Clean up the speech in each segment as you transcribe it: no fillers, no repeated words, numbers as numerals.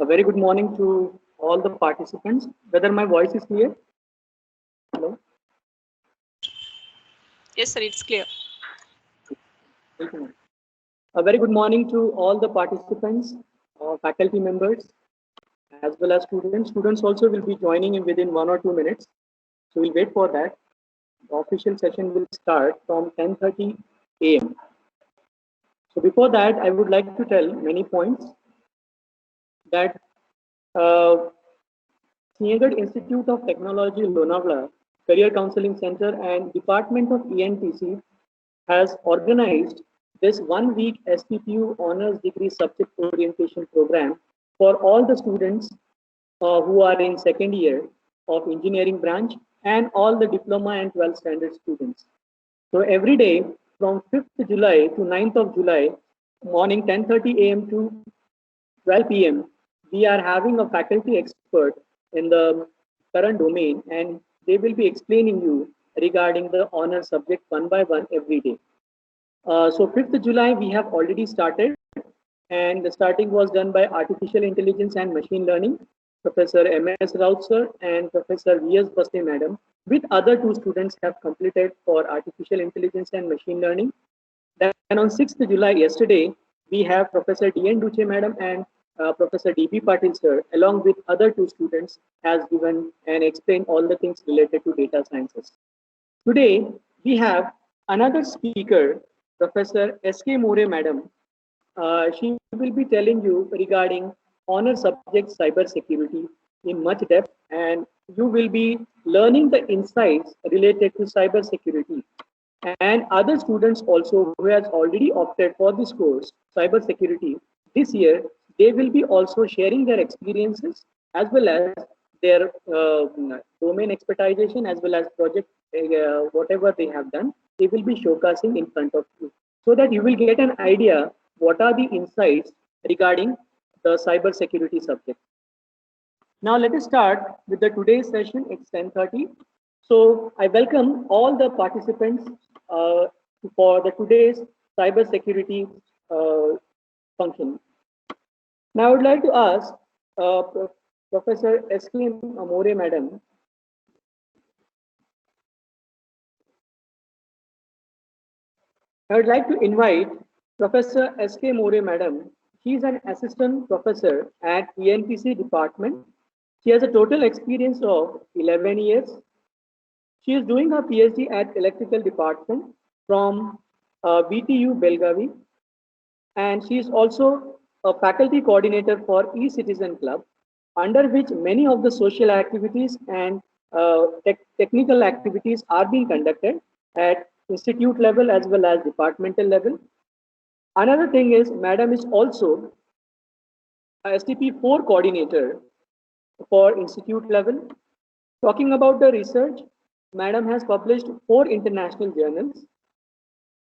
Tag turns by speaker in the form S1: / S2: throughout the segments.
S1: A very good morning to all the participants. Whether my voice is clear? Hello?
S2: Yes, sir, it's clear.
S1: Thank you, ma'am. A very good morning to all the participants, faculty members, as well as students. Students also will be joining in within 1 or 2 minutes. So we'll wait for that. The official session will start from 10:30 a.m. So before that, I would like to tell many points that uh, Siagat Institute of Technology, Lonavala, Career Counseling Center, and Department of ENTC has organized this 1 week SPPU Honors Degree Subject Orientation Program for all the students who are in second year of engineering branch and all the diploma and 12th standard students. So every day from 5th July to 9th of July, morning 10:30 a.m. to 12 p.m., we are having a faculty expert in the current domain, and they will be explaining you regarding the honor subject one by one every day. So 5th July, we have already started, and the starting was done by Artificial Intelligence and Machine Learning, Professor M.S. Raut sir and Professor V.S. Baste madam, with other two students have completed for Artificial Intelligence and Machine Learning. Then on 6th July, yesterday, we have Professor D.N. Duche madam and Professor D.B. Patil sir, along with other two students, has given and explained all the things related to data sciences. Today, we have another speaker, Professor S.K. More madam. She will be telling you regarding honor subject cybersecurity in much depth, and you will be learning the insights related to cybersecurity. And other students also who has already opted for this course, cybersecurity, this year, they will be also sharing their experiences as well as their domain expertization as well as project, whatever they have done, they will be showcasing in front of you so that you will get an idea what are the insights regarding the cybersecurity subject. Now let us start with the today's session. It's 10:30. So I welcome all the participants for the today's cybersecurity uh, function. Now I would like to ask Professor S.K. More madam. I would like to invite Professor S.K. More madam. She is an assistant professor at ENPC department. She has a total experience of 11 years. She is doing her PhD at Electrical Department from BTU Belgavi, and she is also a faculty coordinator for E-Citizen Club, under which many of the social activities and technical activities are being conducted at institute level as well as departmental level. Another thing is, Madam is also a STP4 coordinator for institute level. Talking about the research, Madam has published 4 international journals,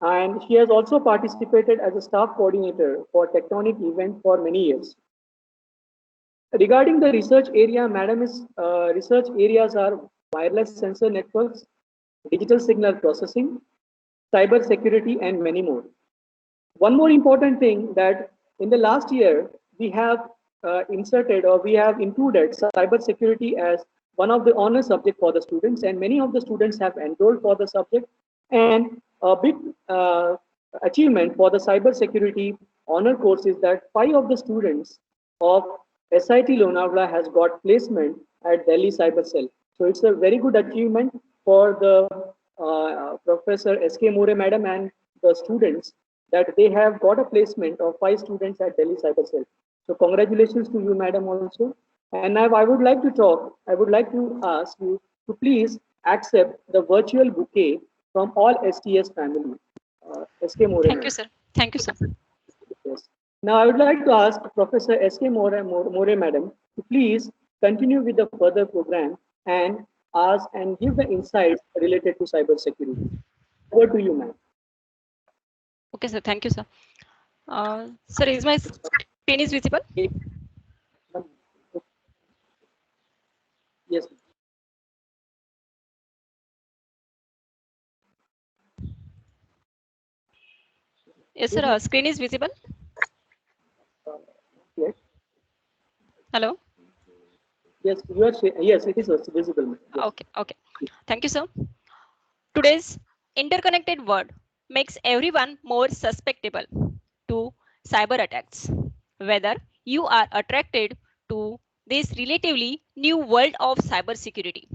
S1: and she has also participated as a staff coordinator for Tectonic event for many years. Regarding the research area, Madam's research areas are wireless sensor networks, digital signal processing, cyber security, and many more. One more important thing that in the last year, we have inserted or we have included cyber security as one of the honor subject for the students, and many of the students have enrolled for the subject. And a big achievement for the cyber security honor course is that 5 of the students of SIT Lonavala has got placement at Delhi Cyber Cell. So it's a very good achievement for the Professor S.K. More madam and the students that they have got a placement of 5 students at Delhi Cyber Cell. So congratulations to you, madam, also. And now I would like to talk, I would like to ask you to please accept the virtual bouquet from all STS family. SK More.
S2: Thank you, sir. Thank you, sir.
S1: Yes. Now I would like to ask Professor SK More madam to please continue with the further program and ask and give the insights related to cybersecurity. Over to you, ma'am.
S2: Okay, sir. Thank you, sir. Sir, is my screen is visible?
S1: Yes.
S2: Yes, sir. Screen is visible.
S1: Yes.
S2: Hello.
S1: Yes, you are. Yes, it is visible. Ma'am. Yes.
S2: Okay. Okay. Thank you, sir. Today's interconnected world makes everyone more susceptible to cyber attacks. Whether you are attracted to this relatively new world of cybersecurity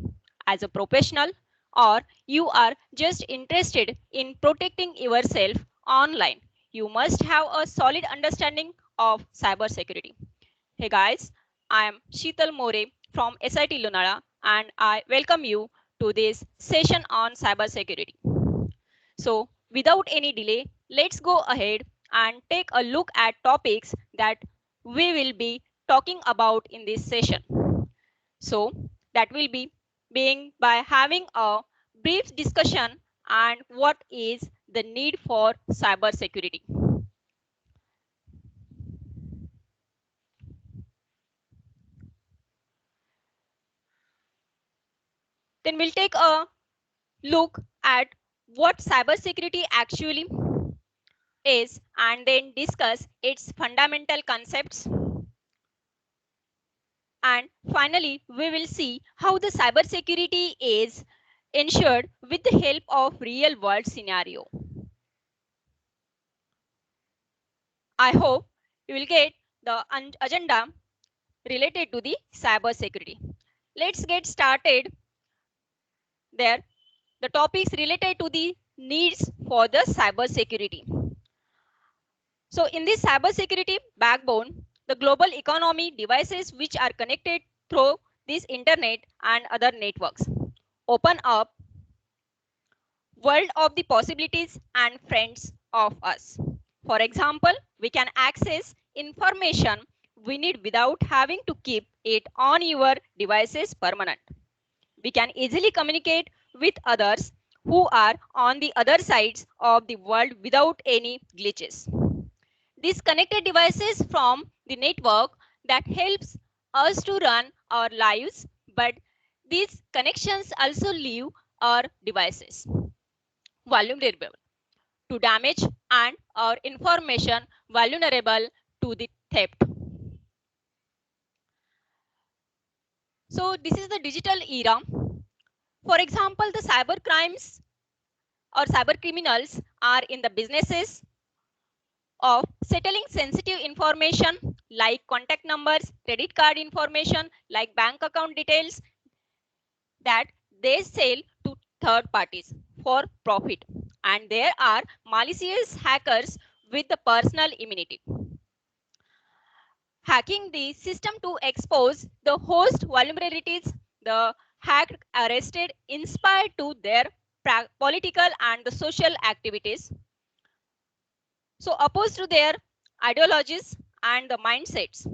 S2: as a professional, or you are just interested in protecting yourself online, you must have a solid understanding of cybersecurity. Hey guys, I am Sheetal More from SIT Lunala and I welcome you to this session on cybersecurity. So, without any delay, let's go ahead and take a look at topics that we will be talking about in this session. So, that will be being by having a brief discussion and what is the need for cybersecurity. Then we'll take a look at what cybersecurity actually is and then discuss its fundamental concepts. And finally, we will see how the cybersecurity is ensured with the help of real world scenario. I hope you will get the agenda related to the cybersecurity. Let's get started there. The topics related to the needs for the cybersecurity. So in this cybersecurity backbone, the global economy devices which are connected through this internet and other networks open up world of the possibilities and friends of us. For example, we can access information we need without having to keep it on your devices permanent. We can easily communicate with others who are on the other sides of the world without any glitches. These connected devices from the network that helps us to run our lives, but these connections also leave our devices vulnerable to damage and our information vulnerable to the theft. So this is the digital era. For example, the cyber crimes or cyber criminals are in the businesses of settling sensitive information like contact numbers, credit card information, like bank account details that they sell to third parties for profit. And there are malicious hackers with the personal immunity, hacking the system to expose the host vulnerabilities. The hacked arrested inspired to their political and the social activities, so opposed to their ideologies and the mindsets.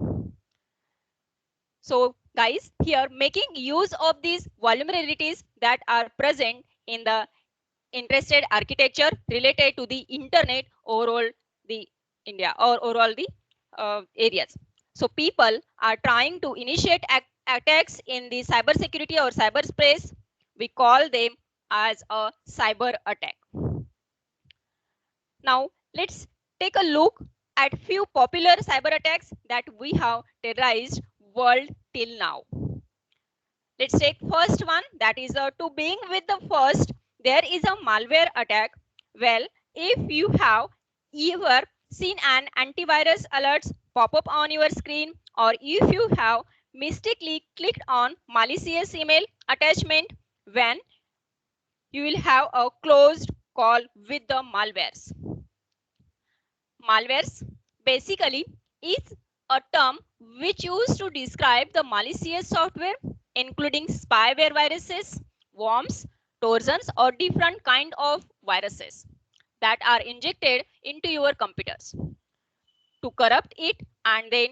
S2: So guys, here making use of these vulnerabilities that are present in the interested architecture related to the internet overall the India or overall the areas. So people are trying to initiate attacks in the cybersecurity or cyberspace. We call them as a cyber attack. Now let's take a look at few popular cyber attacks that we have terrorized world till now. Let's take first one, that is to being with the first. There is a malware attack. Well, if you have ever seen an antivirus alerts pop up on your screen, or if you have mistakenly clicked on malicious email attachment, when you will have a closed call with the malwares. Malwares basically is a term which used to describe the malicious software, including spyware viruses, worms, trojans, or different kind of viruses that are injected into your computers to corrupt it. And then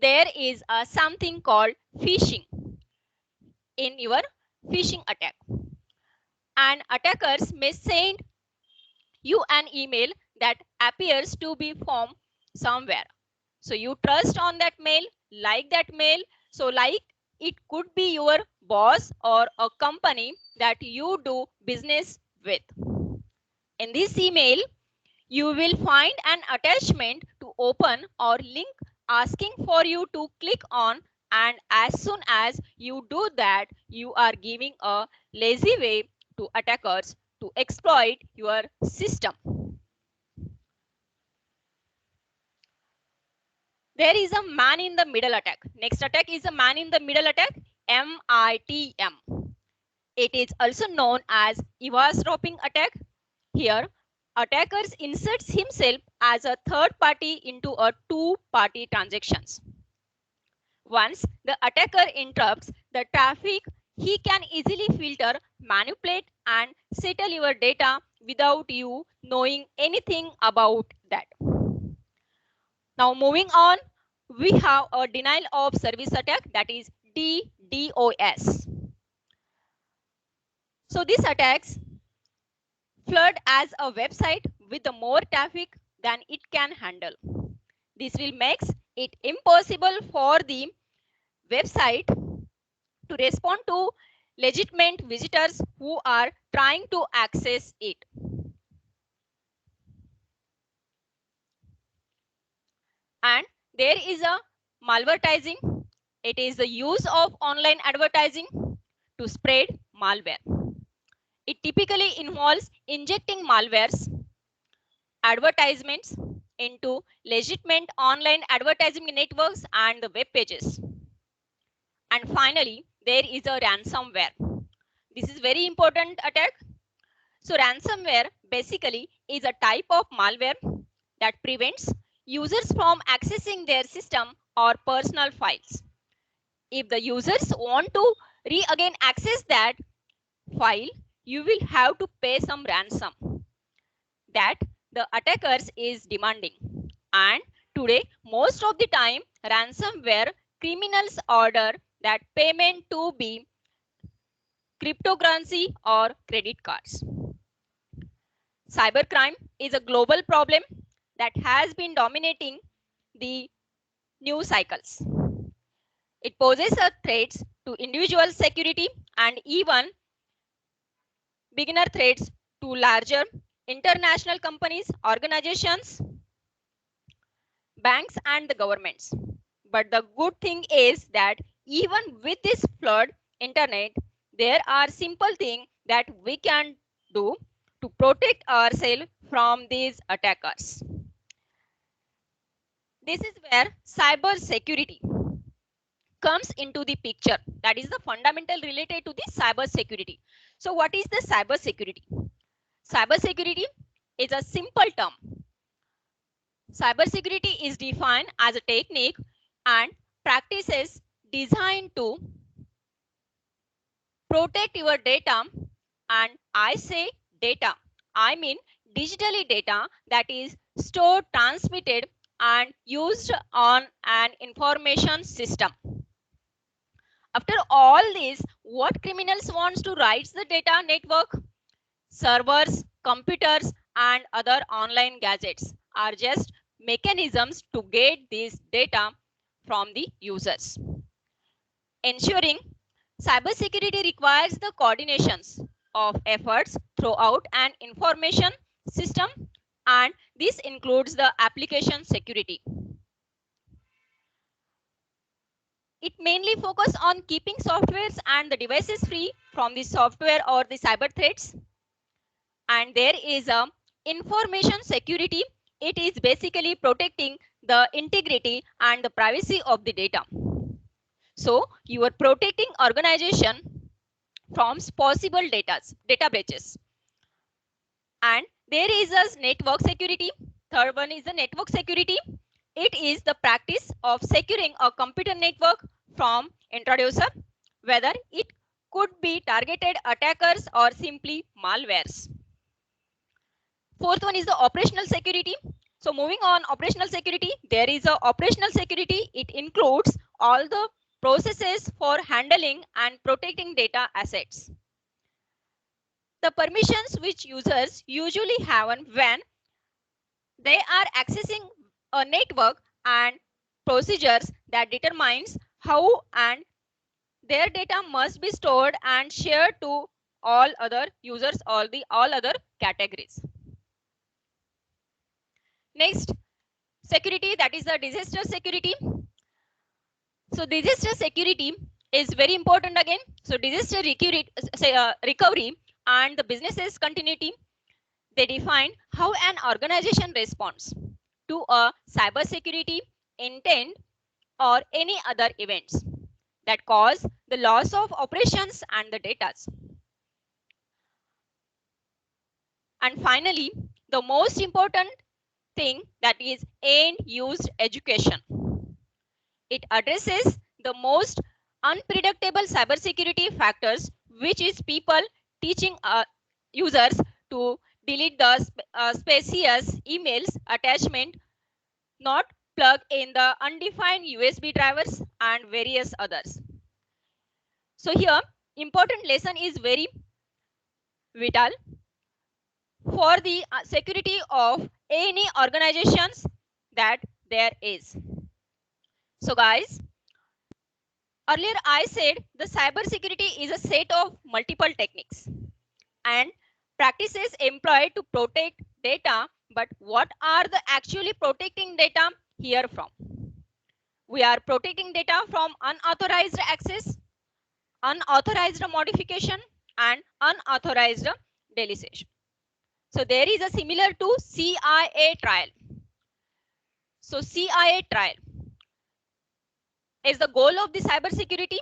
S2: there is something called phishing in your phishing attack. And attackers may send you an email that appears to be from somewhere. So you trust on that mail, like that mail. So like it could be your boss or a company that you do business with. In this email, you will find an attachment to open or link asking for you to click on And as soon as you do that, you are giving a lazy way to attackers to exploit your system. There is a man in the middle attack. Next attack is a man in the middle attack, MITM. It is also known as eavesdropping attack. Here, attackers inserts himself as a third party into a two-party transactions. Once the attacker interrupts the traffic, he can easily filter, manipulate, and settle your data without you knowing anything about that. Now moving on, we have a denial of service attack, that is DDoS. So these attacks flood as a website with the more traffic than it can handle. This will make it impossible for the website to respond to legitimate visitors who are trying to access it. And there is a malvertising. It is the use of online advertising to spread malware. It typically involves injecting malwares advertisements into legitimate online advertising networks and the web pages. And finally, there is a ransomware. This is very important attack. So ransomware basically is a type of malware that prevents users from accessing their system or personal files. If the users want to again access that file, you will have to pay some ransom that the attackers is demanding. And today, most of the time, ransomware criminals order that payment to be cryptocurrency or credit cards. Cybercrime is a global problem that has been dominating the news cycles. It poses a threats to individual security and even beginner threats to larger international companies, organizations, banks, and the governments. But the good thing is that even with this flood internet, there are simple things that we can do to protect ourselves from these attackers. This is where cyber security comes into the picture. That is the fundamental related to the cyber security. So what is the cyber security? Cyber security is a simple term. Cyber security is defined as a technique and practices designed to protect your data, and I say data, I mean digitally data that is stored, transmitted, and used on an information system. After all this, what criminals wants to write the data network? Servers, computers, and other online gadgets are just mechanisms to get this data from the users. Ensuring cybersecurity requires the coordinations of efforts throughout an information system, and this includes the application security. It mainly focuses on keeping softwares and the devices free from the software or the cyber threats. And there is a information security. It is basically protecting the integrity and the privacy of the data. So you are protecting organization from possible data breaches. And there is a network security. Third one is the network security. It is the practice of securing a computer network from introducer, whether it could be targeted attackers or simply malwares. Fourth one is the operational security. So moving on, operational security, there is a operational security. It includes all the processes for handling and protecting data assets. The permissions which users usually have when they are accessing a network, and procedures that determines how and their data must be stored and shared to all other users, all other categories. Next, security, that is the disaster security. So disaster security is very important again. So disaster recovery and the business's continuity, they define how an organization responds to a cybersecurity intent or any other events that cause the loss of operations and the data. And finally, the most important thing, that is end use education. It addresses the most unpredictable cybersecurity factors, which is people teaching users to delete the spacious emails attachment, not plug in the undefined USB drivers and various others. So here, important lesson is very vital for the security of any organizations that there is. So guys, earlier I said the cybersecurity is a set of multiple techniques and practices employed to protect data, but what are the actually protecting data here from? We are protecting data from unauthorized access, unauthorized modification, and unauthorized deletion. So there is a similar to CIA trial. So CIA trial is the goal of the cybersecurity.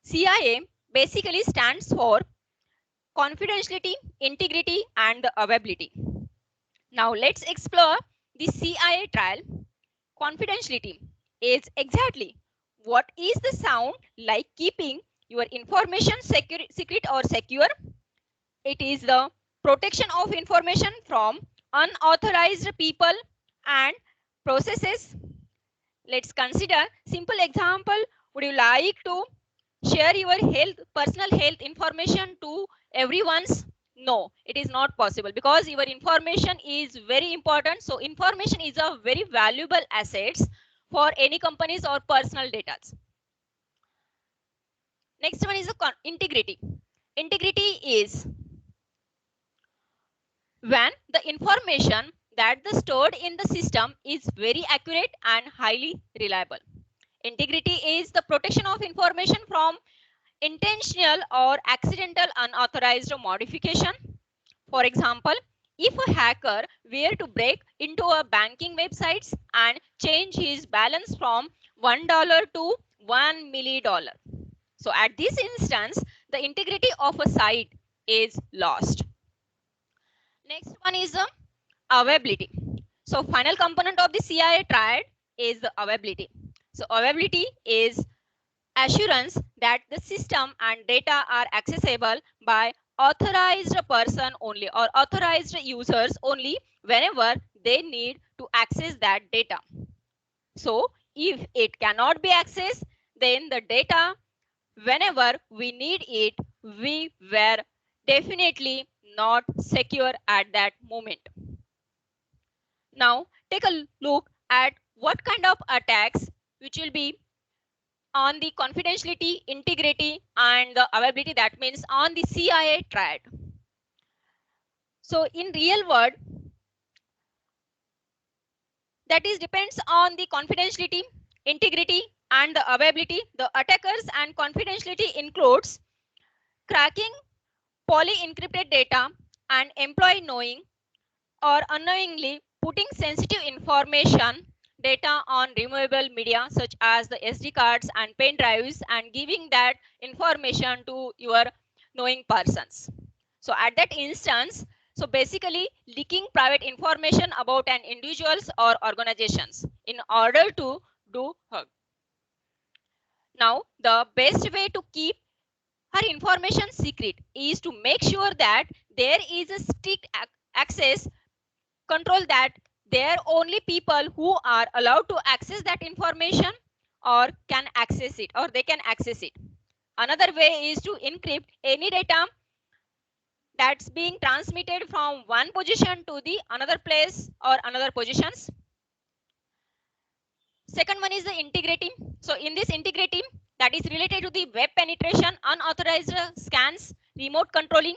S2: CIA basically stands for confidentiality, integrity, and the availability. Now let's explore the CIA trial. Confidentiality is exactly what is the sound like keeping your information secret or secure. It is the protection of information from unauthorized people and processes. Let's consider simple example. Would you like to share your personal health information to everyone's? No, it is not possible because your information is very important. So information is a very valuable assets for any companies or personal data. Next one is the integrity. Integrity is when the information that is stored in the system is very accurate and highly reliable. Integrity is the protection of information from intentional or accidental unauthorized modification. For example, if a hacker were to break into a banking website and change his balance from $1 to $1 million. So at this instance, the integrity of a site is lost. Next one is the availability. So final component of the CIA triad is the availability. So availability is assurance that the system and data are accessible by authorized person only or authorized users only whenever they need to access that data. So if it cannot be accessed, then the data, whenever we need it, we were definitely not secure at that moment. Now take a look at what kind of attacks which will be on the confidentiality, integrity, and the availability, that means on the CIA triad. So in real world, that is depends on the confidentiality, integrity, and the availability. The attackers and confidentiality includes cracking poly-encrypted data and employee knowing or unknowingly putting sensitive information data on removable media such as the SD cards and pen drives and giving that information to your knowing persons. So at that instance, so basically leaking private information about an individuals or organizations in order to do her. Now the best way to keep her information secret is to make sure that there is a strict access control, that there are only people who are allowed to access that information or can access it, or they can access it. Another way is to encrypt any data that's being transmitted from one position to the another place or another positions. Second one is the integrity. So in this integrity, that is related to the web penetration, unauthorized scans, remote controlling,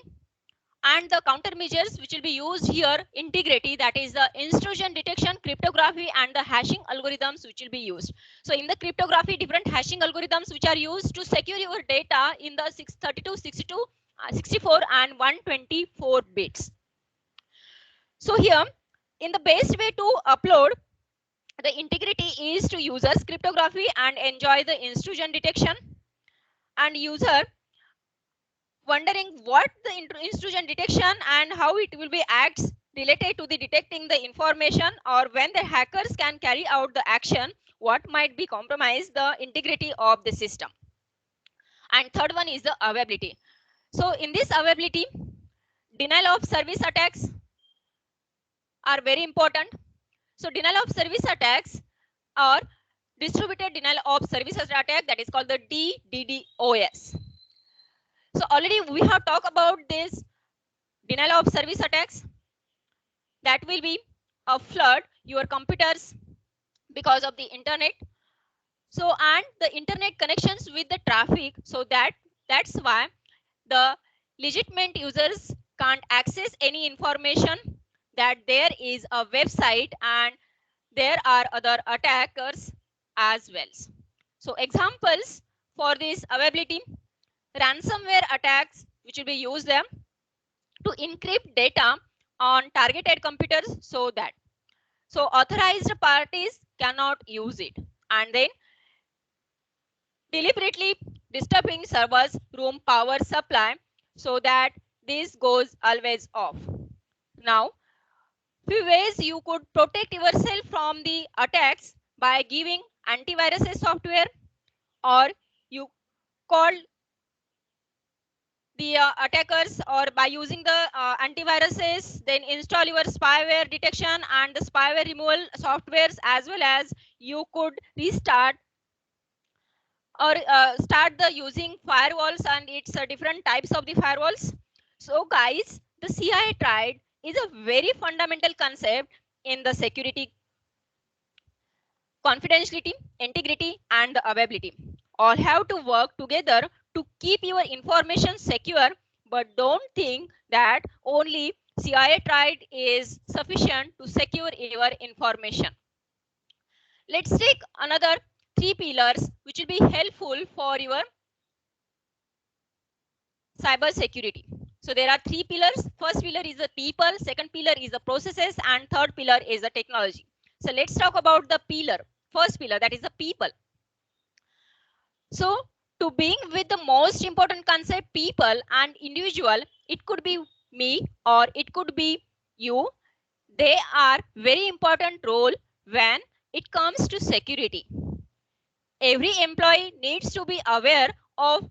S2: And the countermeasures which will be used here, integrity, that is the intrusion detection, cryptography, and the hashing algorithms which will be used. So in the cryptography, different hashing algorithms which are used to secure your data in the 632, 62, 64 and 124 bits. So here, in the best way to upload the integrity is to users cryptography and enjoy the intrusion detection, and user wondering what the intrusion detection and how it will be acts related to the detecting the information, or when the hackers can carry out the action, what might be compromise the integrity of the system. And third one is the availability. So in this availability, denial of service attacks are very important. So denial of service attacks are distributed denial of services attack, that is called the DDoS. So already we have talked about this denial of service attacks, that will be a flood your computers because of the internet. So and the internet connections with the traffic, so that's why the legitimate users can't access any information, that there is a website and there are other attackers as well. So examples for this availability, ransomware attacks which will be used them to encrypt data on targeted computers, so that so authorized parties cannot use it, and then deliberately disturbing servers room power supply, so that this goes always off. Now, few ways you could protect yourself from the attacks by giving antivirus software, or you call the attackers, or by using the antiviruses, then install your spyware detection and the spyware removal softwares, as well as you could restart or start the using firewalls, and it's different types of the firewalls. So guys, the CIA tried is a very fundamental concept in the security: confidentiality, integrity, and the availability. All have to work together to keep your information secure, but don't think that only CIA tried is sufficient to secure your information. Let's take another three pillars which will be helpful for your cyber security. So there are three pillars. First pillar is the people, second pillar is the processes, and third pillar is the technology. So let's talk about the pillar. First pillar, that is the people. So to being with the most important concept, people and individual, it could be me or it could be you. They are very important role when it comes to security. Every employee needs to be aware of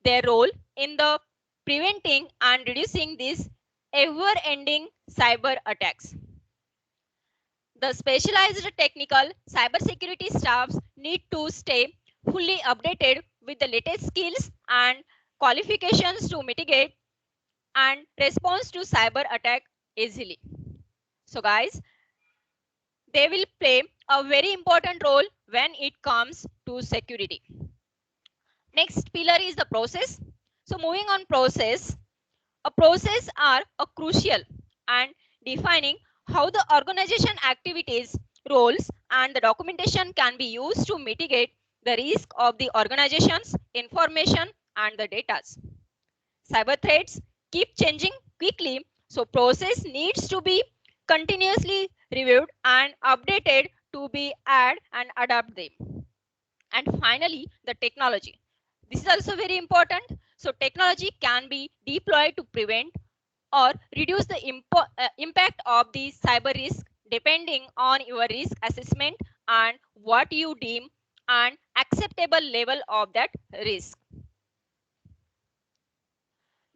S2: their role in the preventing and reducing these ever-ending cyber attacks. The specialized technical cybersecurity staffs need to stay fully updated with the latest skills and qualifications to mitigate and respond to cyber attack easily. So guys, they will play a very important role when it comes to security. Next pillar is the process. So moving on process, a process are a crucial and defining how the organization activities, roles, and the documentation can be used to mitigate the risk of the organization's information and the data. Cyber threats keep changing quickly, so process needs to be continuously reviewed and updated to be add and adapt them. And finally, the technology. This is also very important. So technology can be deployed to prevent or reduce the impact of the cyber risk depending on your risk assessment and what you deem an acceptable level of that risk.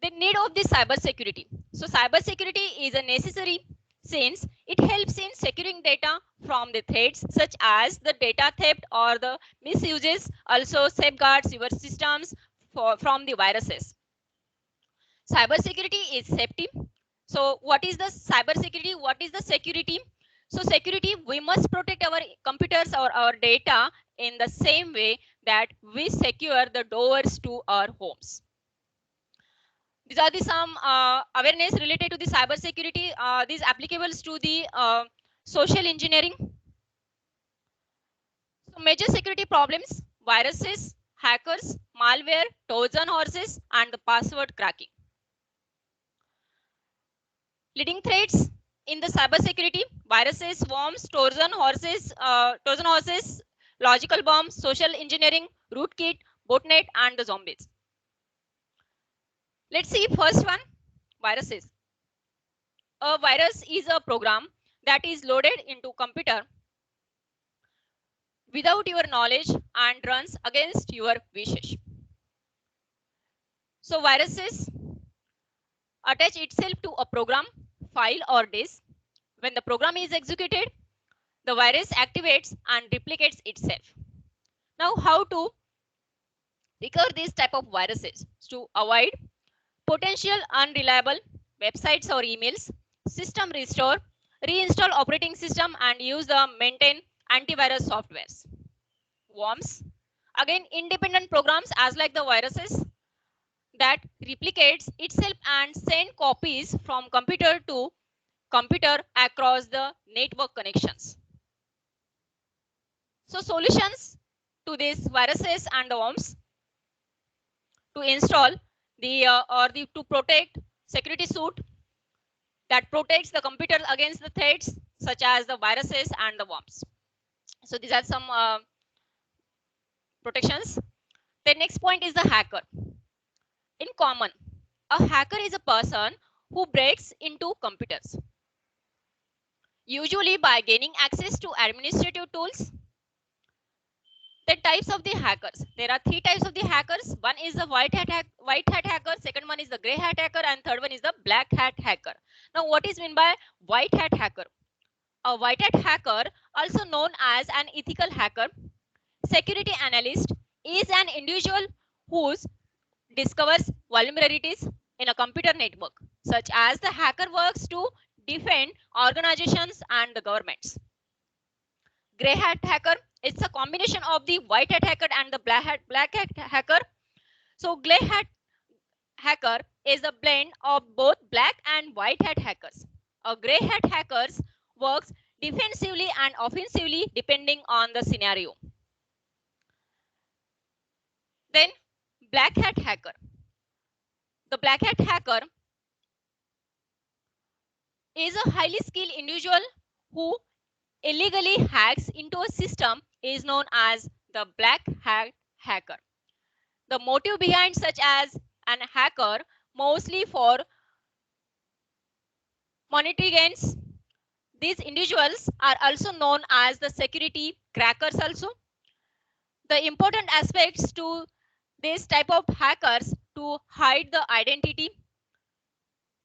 S2: The need of the cyber security. So cyber security is a necessary since it helps in securing data from the threats such as the data theft or the misuses, also safeguards your systems from the viruses. Cybersecurity is safety. So what is the cybersecurity? What is the security? So security, we must protect our computers or our data in the same way that we secure the doors to our homes. These are the some awareness related to the cyber security. These applicables to the social engineering. So major security problems: viruses, hackers, malware, Trojan horses, and the password cracking. Leading threats in the cybersecurity: viruses, worms, Trojan horses, logical bombs, social engineering, rootkit, botnet, and the zombies. Let's see first one, viruses. A virus is a program that is loaded into computer without your knowledge and runs against your wishes. So viruses attach itself to a program, file, or disk. When the program is executed, the virus activates and replicates itself. Now, how to recover these type of viruses? To avoid potential unreliable websites or emails, system restore, reinstall operating system, and use the maintain antivirus softwares. Worms, again independent programs as like the viruses that replicates itself and send copies from computer to computer across the network connections. So solutions to these viruses and the worms: to install the to protect security suite that protects the computer against the threats such as the viruses and the worms. So these are some protections. The next point is the hacker. In common, a hacker is a person who breaks into computers, usually by gaining access to administrative tools. The types of the hackers: there are three types of the hackers. One is the white hat hacker, second one is the gray hat hacker, and third one is the black hat hacker. Now what is meant by white hat hacker? A white hat hacker, also known as an ethical hacker, security analyst, is an individual who discovers vulnerabilities in a computer network, such as the hacker works to defend organizations and the governments. Gray hat hacker, it's a combination of the white hat hacker and the black hat hacker. So gray hat hacker is a blend of both black and white hat hackers. A gray hat hackers works defensively and offensively depending on the scenario. Then black hat hacker. The black hat hacker is a highly skilled individual who illegally hacks into a system, is known as the black hat hacker. The motive behind such as an hacker mostly for monetary gains. These individuals are also known as the security crackers also. The important aspects to this type of hackers to hide the identity,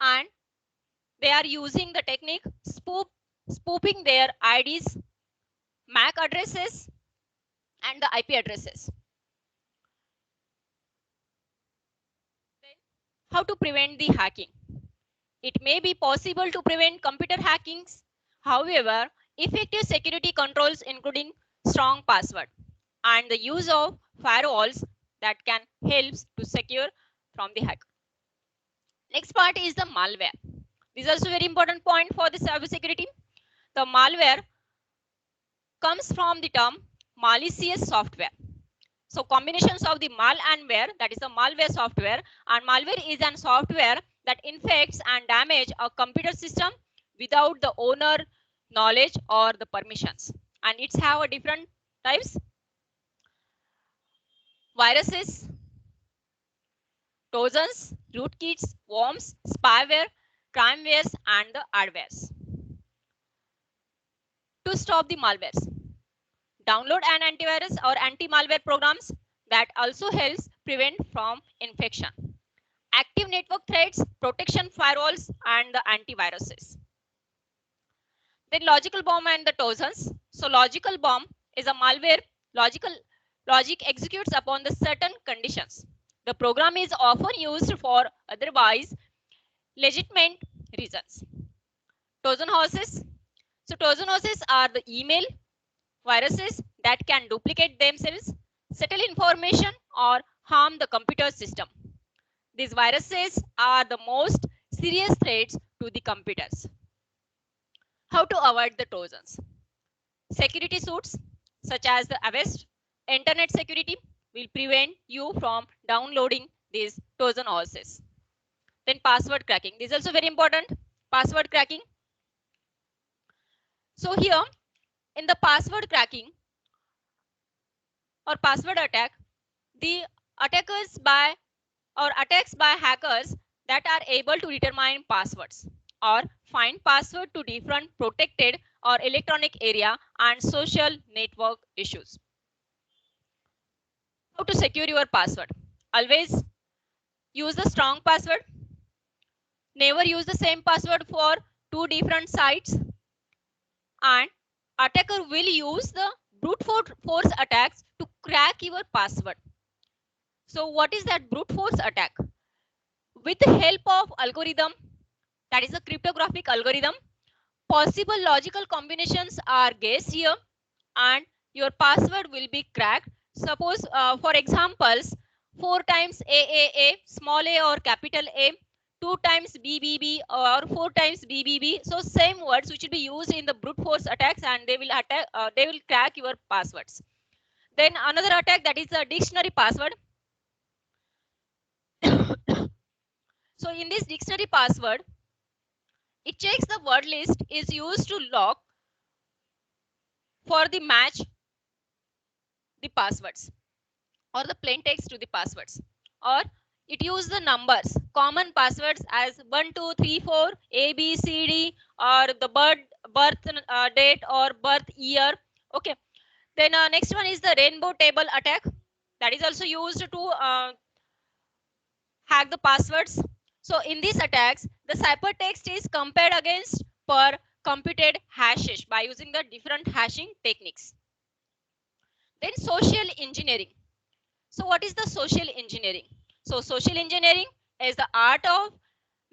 S2: and they are using the technique spoofing their IDs, MAC addresses, and the IP addresses. Then, how to prevent the hacking? It may be possible to prevent computer hackings. However, effective security controls, including strong password and the use of firewalls, that can help to secure from the hacker. Next part is the malware. This is also a very important point for the cybersecurity. The malware comes from the term malicious software. So combinations of the mal and ware, that is the malware software, and malware is an software that infects and damage a computer system without the owner knowledge or the permissions. And it's have a different types: viruses, trojans, rootkits, worms, spyware, crimewares, and the adwares. To stop the malwares, download an antivirus or anti-malware programs that also helps prevent from infection. Active network threats, protection firewalls, and the antiviruses. Then logical bomb and the trojans. So logical bomb is a malware logic executes upon the certain conditions. The program is often used for otherwise legitimate reasons. Trojan horses. So Trojan horses are the email viruses that can duplicate themselves, settle information, or harm the computer system. These viruses are the most serious threats to the computers. How to avoid the Trojans? Security suits such as the Avast Internet Security will prevent you from downloading these Trojan horses. Then password cracking. This is also very important. Password cracking. So here in the password cracking or password attack, the attackers by or attacks by hackers that are able to determine passwords or find password to different protected or electronic area and social network issues. How to secure your password? Always use the strong password. Never use the same password for two different sites. And attacker will use the brute force attacks to crack your password. So what is that brute force attack? With the help of algorithm, that is a cryptographic algorithm, possible logical combinations are guessed here and your password will be cracked. Suppose for examples, 4 times AAA, small a or capital A, 2 times BBB or 4 times BBB. So same words which will be used in the brute force attacks and they will attack, they will crack your passwords. Then another attack, that is a dictionary password. So in this dictionary password, it checks the word list is used to lock for the match the passwords or the plain text to the passwords, or it uses the numbers, common passwords as 1 2 3 4 A B C D or the birth date or birth year. Okay, then next one is the rainbow table attack, that is also used to hack the passwords. So in these attacks, the ciphertext is compared against per computed hashes by using the different hashing techniques. Then social engineering. So what is the social engineering? So social engineering is the art of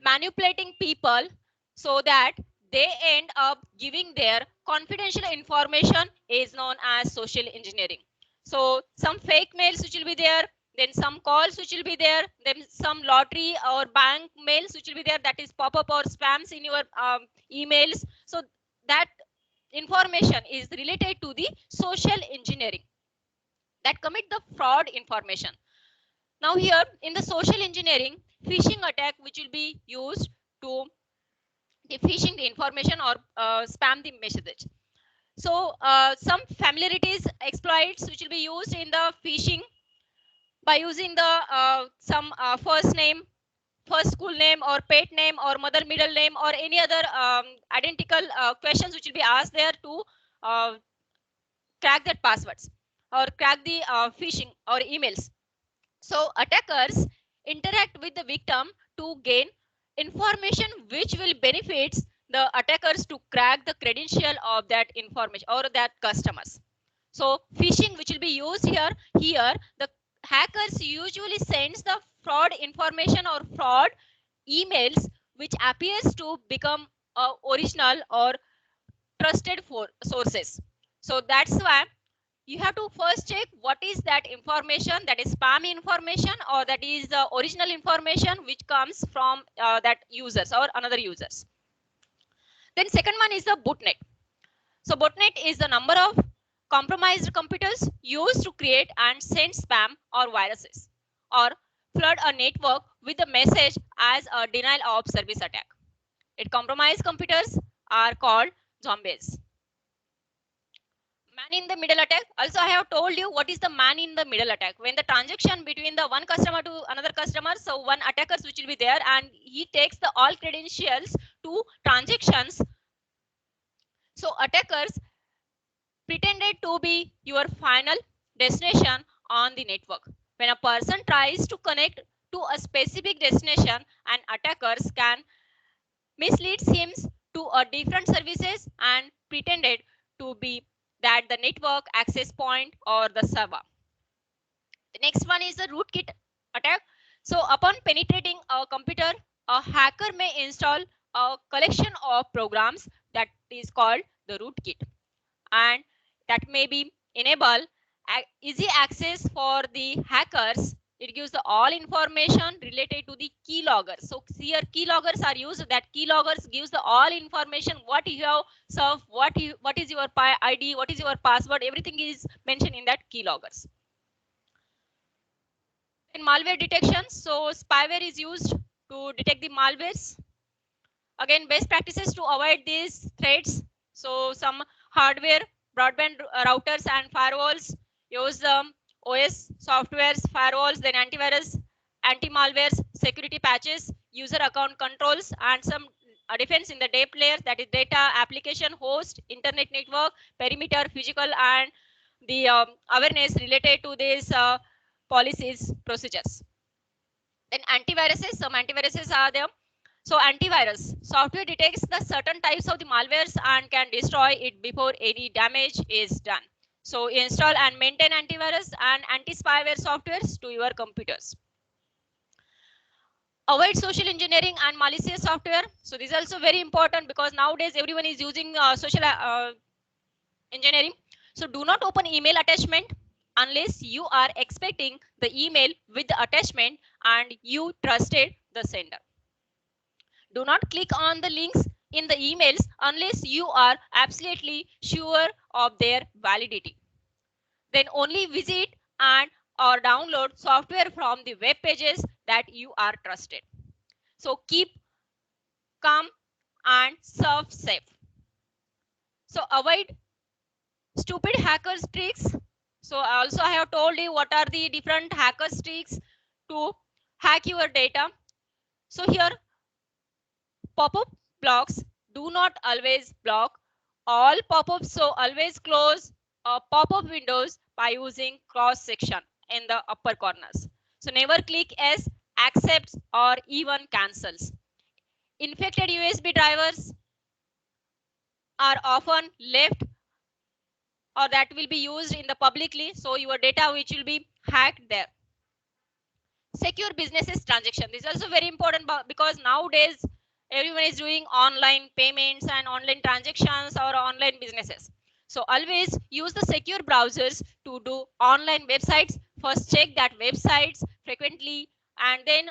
S2: manipulating people so that they end up giving their confidential information is known as social engineering. So some fake mails which will be there, then some calls which will be there, then some lottery or bank mails which will be there, that is pop-up or spams in your emails. So that information is related to the social engineering that commit the fraud information. Now here in the social engineering, phishing attack which will be used to phishing the information or spam the message. So some familiarities exploits which will be used in the phishing by using the some first name, first school name or pet name or mother middle name or any other identical questions which will be asked there to crack that passwords or crack the phishing or emails. So attackers interact with the victim to gain information which will benefit the attackers to crack the credential of that information or that customers. So phishing which will be used here, the hackers usually sends the fraud information or fraud emails which appears to become original or trusted for sources. So that's why you have to first check what is that information, that is spam information or that is the original information which comes from that users or another users. Then second one is the botnet. So botnet is the number of compromised computers used to create and send spam or viruses or flood a network with a message as a denial of service attack. It compromised computers are called zombies. Man in the middle attack. Also, I have told you what is the man in the middle attack. When the transaction between the one customer to another customer, so one attacker which will be there and he takes the all credentials to transactions. So attackers pretended to be your final destination on the network. When a person tries to connect to a specific destination, and attackers can mislead him to a different services and pretended to be that the network access point or the server. The next one is the rootkit attack. So upon penetrating a computer, a hacker may install a collection of programs that is called the rootkit, and that may be enable easy access for the hackers it gives the all information related to the keyloggers. So here keyloggers are used. That keyloggers gives the all information, what you have served, what is your ID, what is your password, everything is mentioned in that keyloggers. In malware detection, so spyware is used to detect the malwares. Again, best practices to avoid these threats. So some hardware, broadband routers and firewalls use OS softwares, firewalls, then antivirus, anti-malwares, security patches, user account controls, and some defense in the depth layers, that is data, application, host, internet network, perimeter, physical, and the awareness related to these policies, procedures. Then antiviruses, some antiviruses are there. So antivirus software detects the certain types of the malwares and can destroy it before any damage is done. So install and maintain antivirus and anti-spyware softwares to your computers. Avoid social engineering and malicious software. So this is also very important because nowadays everyone is using social engineering. So do not open email attachment unless you are expecting the email with the attachment and you trusted the sender. Do not click on the links in the emails unless you are absolutely sure of their validity. Then only visit and or download software from the web pages that you are trusted. So keep calm and surf safe. So avoid stupid hackers tricks. So also I have told you what are the different hackers tricks to hack your data. So here pop-up blocks do not always block all pop-ups, so always close pop-up windows by using cross section in the upper corners. So never click as accepts or even cancels. Infected USB drivers are often left or that will be used in the publicly, so your data which will be hacked there. Secure businesses transaction. This is also very important because nowadays everyone is doing online payments and online transactions or online businesses. So always use the secure browsers to do online websites. First check that websites frequently and then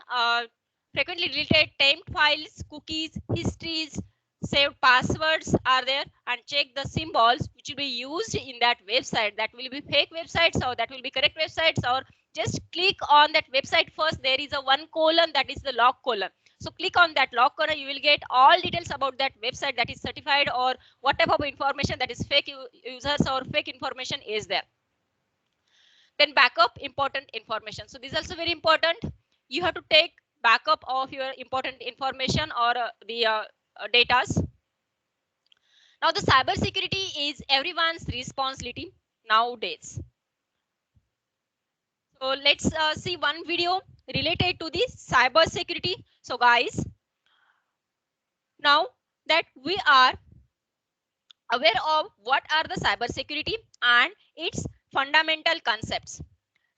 S2: frequently deleted temp files, cookies, histories, saved passwords are there, and check the symbols which will be used in that website. That will be fake websites or that will be correct websites, or just click on that website first. There is a one column, that is the log column. So click on that log column, you will get all details about that website that is certified or what type of information that is fake users or fake information is there. Then backup important information. So this is also very important. You have to take backup of your important information or the datas. Now the cyber security is everyone's responsibility nowadays. So let's see one video related to the cyber security. So guys, now that we are aware of what are the cyber security and its fundamental concepts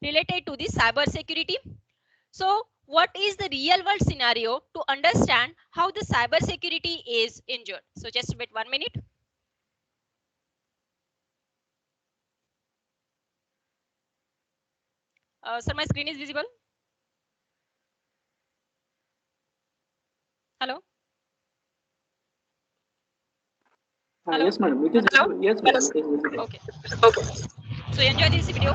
S2: related to the cyber security. So what is the real world scenario to understand how the cyber security is injured? So just wait 1 minute. Sir, my screen is visible. Hello. Hello?
S1: Yes, madam. It is
S2: Hello?
S1: visible. Yes, madam. It is visible.
S2: Okay. Okay. So enjoy this video.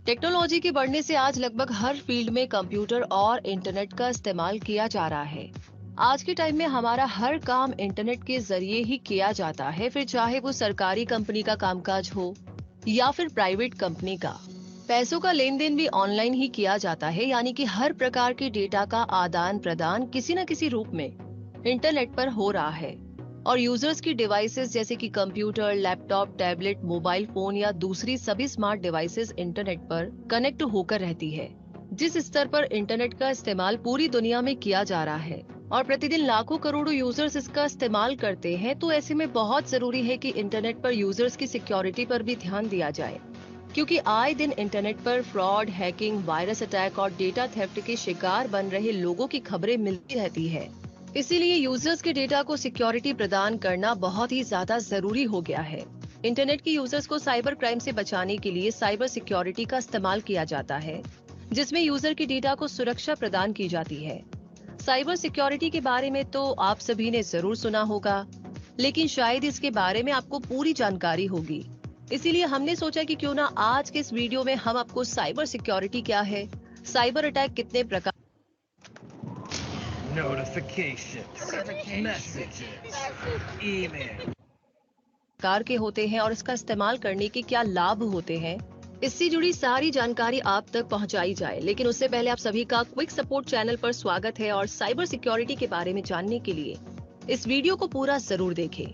S3: Technology के बढ़ने से आज लगभग हर field में computer और internet का इस्तेमाल किया जा रहा है। आज के टाइम में हमारा हर काम इंटरनेट के जरिए ही किया जाता है, फिर चाहे वो सरकारी कंपनी का कामकाज हो या फिर प्राइवेट कंपनी का। पैसों का लेन देन भी ऑनलाइन ही किया जाता है, यानी कि हर प्रकार के डेटा का आदान प्रदान किसी न किसी रूप में इंटरनेट पर हो रहा है। और यूजर्स की डिवाइसेस जैसे कि computer, laptop, tablet, mobile phone या दूसरी सभी स्मार्ट डिवाइसेस इंटरनेट पर कनेक्ट होकर रहती है। जिस स्तर पर इंटरनेट का इस्तेमाल पूरी दुनिया में किया जा रहा है और प्रतिदिन लाखों करोड़ों यूजर्स इसका इस्तेमाल करते हैं, तो ऐसे में बहुत जरूरी है कि इंटरनेट पर यूजर्स की सिक्योरिटी पर भी ध्यान दिया जाए, क्योंकि आए दिन इंटरनेट पर फ्रॉड, हैकिंग, वायरस अटैक और डेटा थेफ्ट के शिकार बन रहे लोगों की खबरें मिलती रहती है। इसीलिए यूजर्स के डेटा को सिक्योरिटी प्रदान करना बहुत ही ज्यादा जरूरी हो गया है। इंटरनेट के यूजर्स को साइबर क्राइम से बचाने के लिए साइबर सिक्योरिटी का इस्तेमाल किया जाता है, जिसमें यूजर के डेटा को सुरक्षा प्रदान की जाती है। साइबर सिक्योरिटी के बारे में तो आप सभी ने जरूर सुना होगा, लेकिन शायद इसके बारे में आपको पूरी जानकारी होगी। इसीलिए हमने सोचा कि क्यों ना आज के इस वीडियो में हम आपको साइबर सिक्योरिटी क्या है, साइबर अटैक कितने प्रकार के होते हैं और इसका इस्तेमाल करने के क्या लाभ होते हैं, इससे जुड़ी सारी जानकारी आप तक पहुंचाई जाए। लेकिन उससे पहले आप सभी का क्विक सपोर्ट चैनल पर स्वागत है और साइबर सिक्योरिटी के बारे में जानने के लिए इस वीडियो को पूरा जरूर देखें।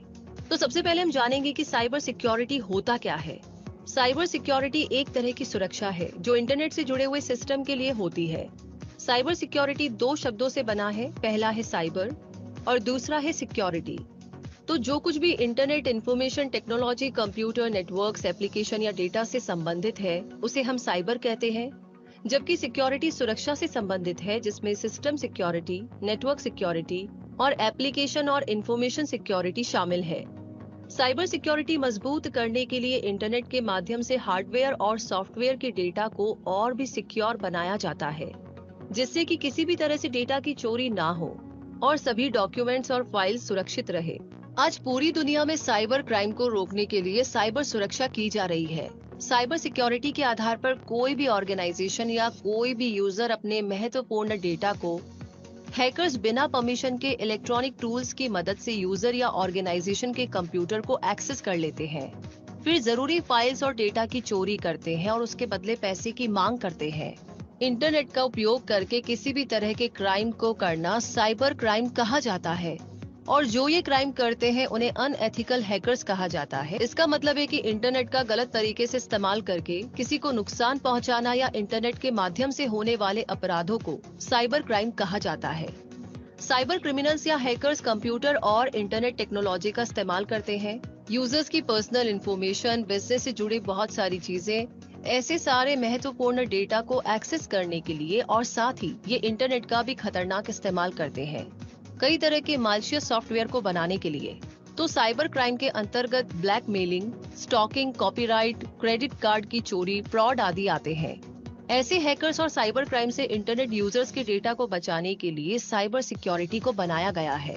S3: तो सबसे पहले हम जानेंगे कि साइबर सिक्योरिटी होता क्या है। साइबर सिक्योरिटी एक तरह की सुरक्षा है जो इंटरनेट से जुड़े हुए सिस्टम के लिए होती है। साइबर सिक्योरिटी दो शब्दों से बना है, पहला है साइबर और दूसरा है सिक्योरिटी। तो जो कुछ भी internet, information technology, computer, networks, application या डेटा से संबंधित है उसे हम साइबर कहते हैं, जबकि सिक्योरिटी सुरक्षा से संबंधित है जिसमें सिस्टम सिक्योरिटी, नेटवर्क सिक्योरिटी और एप्लीकेशन और इंफॉर्मेशन सिक्योरिटी शामिल है। साइबर सिक्योरिटी मजबूत करने के लिए इंटरनेट के माध्यम से हार्डवेयर और सॉफ्टवेयर के डेटा को और भी सिक्योर बनाया जाता है, जिससे कि किसी भी तरह से डेटा की चोरी ना हो और सभी डॉक्यूमेंट्स और फाइल्स सुरक्षित रहे। आज पूरी दुनिया में साइबर क्राइम को रोकने के लिए साइबर सुरक्षा की जा रही है। साइबर सिक्योरिटी के आधार पर कोई भी ऑर्गेनाइजेशन या कोई भी यूजर अपने महत्वपूर्ण डेटा को हैकर्स बिना परमिशन के इलेक्ट्रॉनिक टूल्स की मदद से यूजर या ऑर्गेनाइजेशन के कंप्यूटर को एक्सेस कर लेते हैं, फिर जरूरी फाइल्स और डेटा की चोरी करते हैं और उसके बदले पैसे की मांग करते हैं। इंटरनेट का उपयोग करके किसी भी तरह के क्राइम को करना साइबर क्राइम कहा जाता है और जो ये क्राइम करते हैं उन्हें अनएथिकल हैकर्स कहा जाता है। इसका मतलब है कि इंटरनेट का गलत तरीके से इस्तेमाल करके किसी को नुकसान पहुंचाना या इंटरनेट के माध्यम से होने वाले अपराधों को साइबर क्राइम कहा जाता है। साइबर क्रिमिनल्स या हैकर्स कंप्यूटर और इंटरनेट टेक्नोलॉजी का इस्तेमाल करते हैं। यूजर्स की पर्सनल इंफॉर्मेशन, बिजनेस से जुड़ी बहुत सारी चीजें, ऐसे सारे महत्वपूर्ण डेटा को एक्सेस करने के लिए और साथ ही ये इंटरनेट का भी खतरनाक इस्तेमाल करते हैं कई तरह के मालिशियस सॉफ्टवेयर को बनाने के लिए। तो साइबर क्राइम के अंतर्गत blackmailing, stocking, copyright, credit card की चोरी, फ्रॉड आदि आते हैं। ऐसे हैकर्स और साइबर क्राइम से इंटरनेट यूजर्स के डेटा को बचाने के लिए साइबर सिक्योरिटी को बनाया गया है।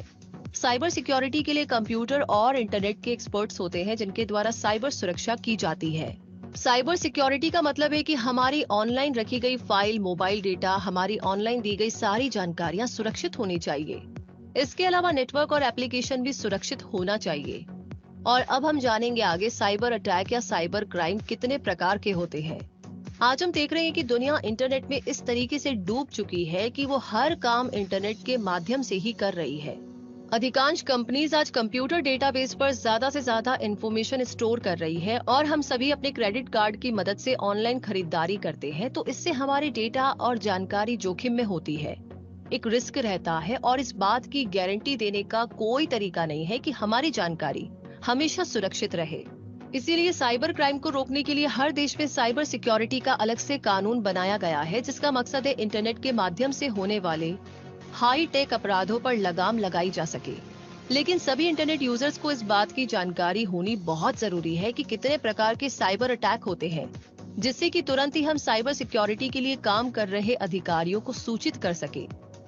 S3: साइबर सिक्योरिटी के लिए कंप्यूटर और इंटरनेट के एक्सपर्ट्स होते हैं जिनके द्वारा साइबर सुरक्षा की जाती है। साइबर सिक्योरिटी का मतलब है कि हमारी ऑनलाइन रखी गई फाइल, मोबाइल डेटा, हमारी ऑनलाइन दी गई सारी जानकारियां सुरक्षित होनी चाहिए। इसके अलावा नेटवर्क और एप्लीकेशन भी सुरक्षित होना चाहिए। और अब हम जानेंगे आगे साइबर अटैक या साइबर क्राइम कितने प्रकार के होते हैं। आज हम देख रहे हैं कि दुनिया इंटरनेट में इस तरीके से डूब चुकी है कि वो हर काम इंटरनेट के माध्यम से ही कर रही है। अधिकांश कंपनीज आज कंप्यूटर डेटाबेस पर ज्यादा से ज्यादा इंफॉर्मेशन स्टोर कर रही है और हम सभी अपने क्रेडिट कार्ड की मदद से ऑनलाइन खरीदारी करते हैं, तो इससे हमारे डेटा और जानकारी जोखिम में होती है। एक रिस्क रहता है और इस बात की गारंटी देने का कोई तरीका नहीं है कि हमारी जानकारी हमेशा सुरक्षित रहे। इसीलिए साइबर क्राइम को रोकने के लिए हर देश में साइबर सिक्योरिटी का अलग से कानून बनाया गया है, जिसका मकसद है इंटरनेट के माध्यम से होने वाले हाई टेक अपराधों पर लगाम लगाई जा सके। लेकिन सभी इंटरनेट यूजर्स को इस बात की जानकारी होनी बहुत जरूरी है कि कितने प्रकार के साइबर अटैक होते हैं, जिससे कि तुरंत ही हम साइबर सिक्योरिटी के लिए काम कर रहे अधिकारियों को सूचित कर सके।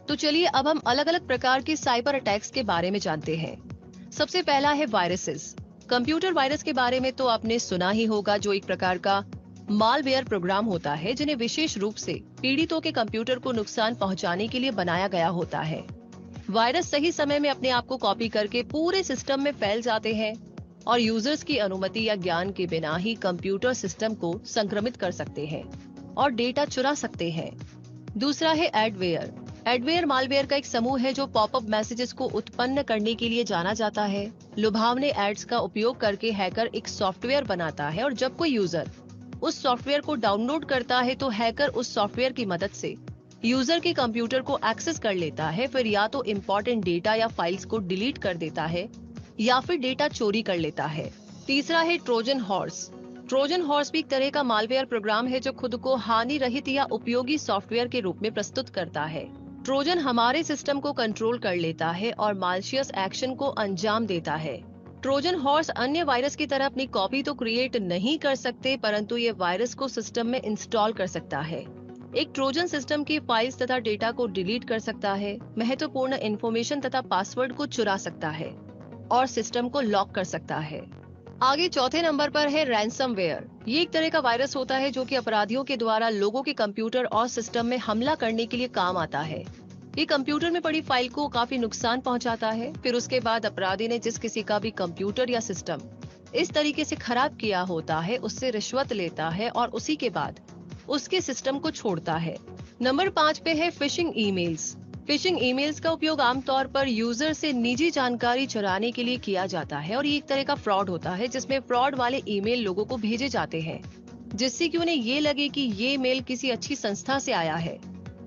S3: तो चलिए अब हम अलग अलग प्रकार के साइबर अटैक्स के बारे में जानते हैं। सबसे पहला है वायरसेस। कंप्यूटर वायरस के बारे में तो आपने सुना ही होगा, जो एक प्रकार का मालवेयर प्रोग्राम होता है जिन्हें विशेष रूप से पीड़ितों के कंप्यूटर को नुकसान पहुंचाने के लिए बनाया गया होता है। वायरस सही समय में अपने आप को कॉपी करके पूरे सिस्टम में फैल जाते हैं और यूजर्स की अनुमति या ज्ञान के बिना ही कंप्यूटर सिस्टम को संक्रमित कर सकते हैं और डेटा चुरा सकते हैं। दूसरा है एडवेयर। एडवेयर मालवेयर का एक समूह है जो पॉपअप मैसेजेस को उत्पन्न करने के लिए जाना जाता है। लुभावने एड्स का उपयोग करके हैकर एक सॉफ्टवेयर बनाता है और जब कोई यूजर उस सॉफ्टवेयर को डाउनलोड करता है तो हैकर उस सॉफ्टवेयर की मदद से यूजर के कंप्यूटर को एक्सेस कर लेता है, फिर या तो इम्पोर्टेंट डेटा या फाइल्स को डिलीट कर देता है या फिर डेटा चोरी कर लेता है। तीसरा है ट्रोजन हॉर्स। ट्रोजन हॉर्स भी एक तरह का मालवेयर प्रोग्राम है जो खुद को हानि रहित या उपयोगी सॉफ्टवेयर के रूप में प्रस्तुत करता है। ट्रोजन हमारे सिस्टम को कंट्रोल कर लेता है और मालिशियस एक्शन को अंजाम देता है। ट्रोजन हॉर्स अन्य वायरस की तरह अपनी कॉपी तो क्रिएट नहीं कर सकते, परंतु ये वायरस को सिस्टम में इंस्टॉल कर सकता है। एक ट्रोजन सिस्टम की फाइल्स तथा डेटा को डिलीट कर सकता है, महत्वपूर्ण इंफॉर्मेशन तथा पासवर्ड को चुरा सकता है और सिस्टम को लॉक कर सकता है। आगे चौथे नंबर पर है रैंसमवेयर। ये एक तरह का वायरस होता है जो कि अपराधियों के द्वारा लोगों के कंप्यूटर और सिस्टम में हमला करने के लिए काम आता है। ये कंप्यूटर में पड़ी फाइल को काफी नुकसान पहुंचाता है, फिर उसके बाद अपराधी ने जिस किसी का भी कंप्यूटर या सिस्टम इस तरीके से खराब किया होता है उससे रिश्वत लेता है और उसी के बाद उसके सिस्टम को छोड़ता है। नंबर 5 पे है फिशिंग ईमेल्स। फिशिंग ईमेल्स का उपयोग आमतौर पर यूजर से निजी जानकारी चुराने के लिए किया जाता है और ये एक तरह का फ्रॉड होता है जिसमें फ्रॉड वाले ईमेल लोगों को भेजे जाते हैं जिससे कि उन्हें ये लगे कि ये मेल किसी अच्छी संस्था से आया है।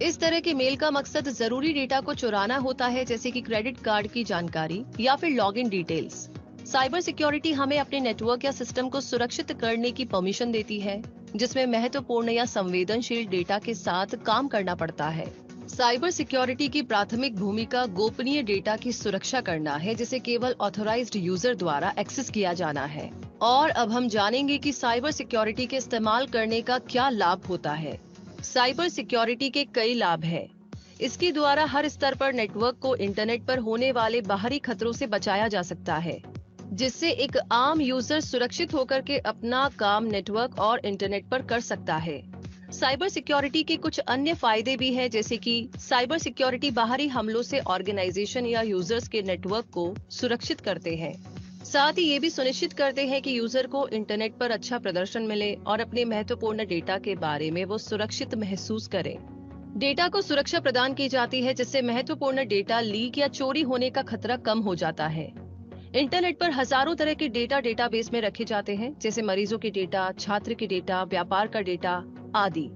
S3: इस तरह के मेल का मकसद जरूरी डेटा को चुराना होता है, जैसे कि क्रेडिट कार्ड की जानकारी या फिर लॉगिन डिटेल्स। साइबर सिक्योरिटी हमें अपने नेटवर्क या सिस्टम को सुरक्षित करने की परमिशन देती है, जिसमें महत्वपूर्ण या संवेदनशील डेटा के साथ काम करना पड़ता है। साइबर सिक्योरिटी की प्राथमिक भूमिका गोपनीय डेटा की सुरक्षा करना है, जिसे केवल ऑथोराइज्ड यूजर द्वारा एक्सेस किया जाना है। और अब हम जानेंगे कि साइबर सिक्योरिटी के इस्तेमाल करने का क्या लाभ होता है। साइबर सिक्योरिटी के कई लाभ हैं। इसके द्वारा हर स्तर पर नेटवर्क को इंटरनेट पर होने वाले बाहरी खतरों से बचाया जा सकता है, जिससे एक आम यूजर सुरक्षित होकर के अपना काम नेटवर्क और इंटरनेट पर कर सकता है। साइबर सिक्योरिटी के कुछ अन्य फायदे भी हैं, जैसे कि साइबर सिक्योरिटी बाहरी हमलों से ऑर्गेनाइजेशन या यूजर्स के नेटवर्क को सुरक्षित करते हैं। साथ ही ये भी सुनिश्चित करते हैं कि यूजर को इंटरनेट पर अच्छा प्रदर्शन मिले और अपने महत्वपूर्ण डेटा के बारे में वो सुरक्षित महसूस करे। डेटा को सुरक्षा प्रदान की जाती है, जिससे महत्वपूर्ण डेटा लीक या चोरी होने का खतरा कम हो जाता है। इंटरनेट पर हजारों तरह के डेटा डेटाबेस में रखे जाते हैं, जैसे मरीजों के डेटा, छात्र के डेटा, व्यापार का डेटा आदि।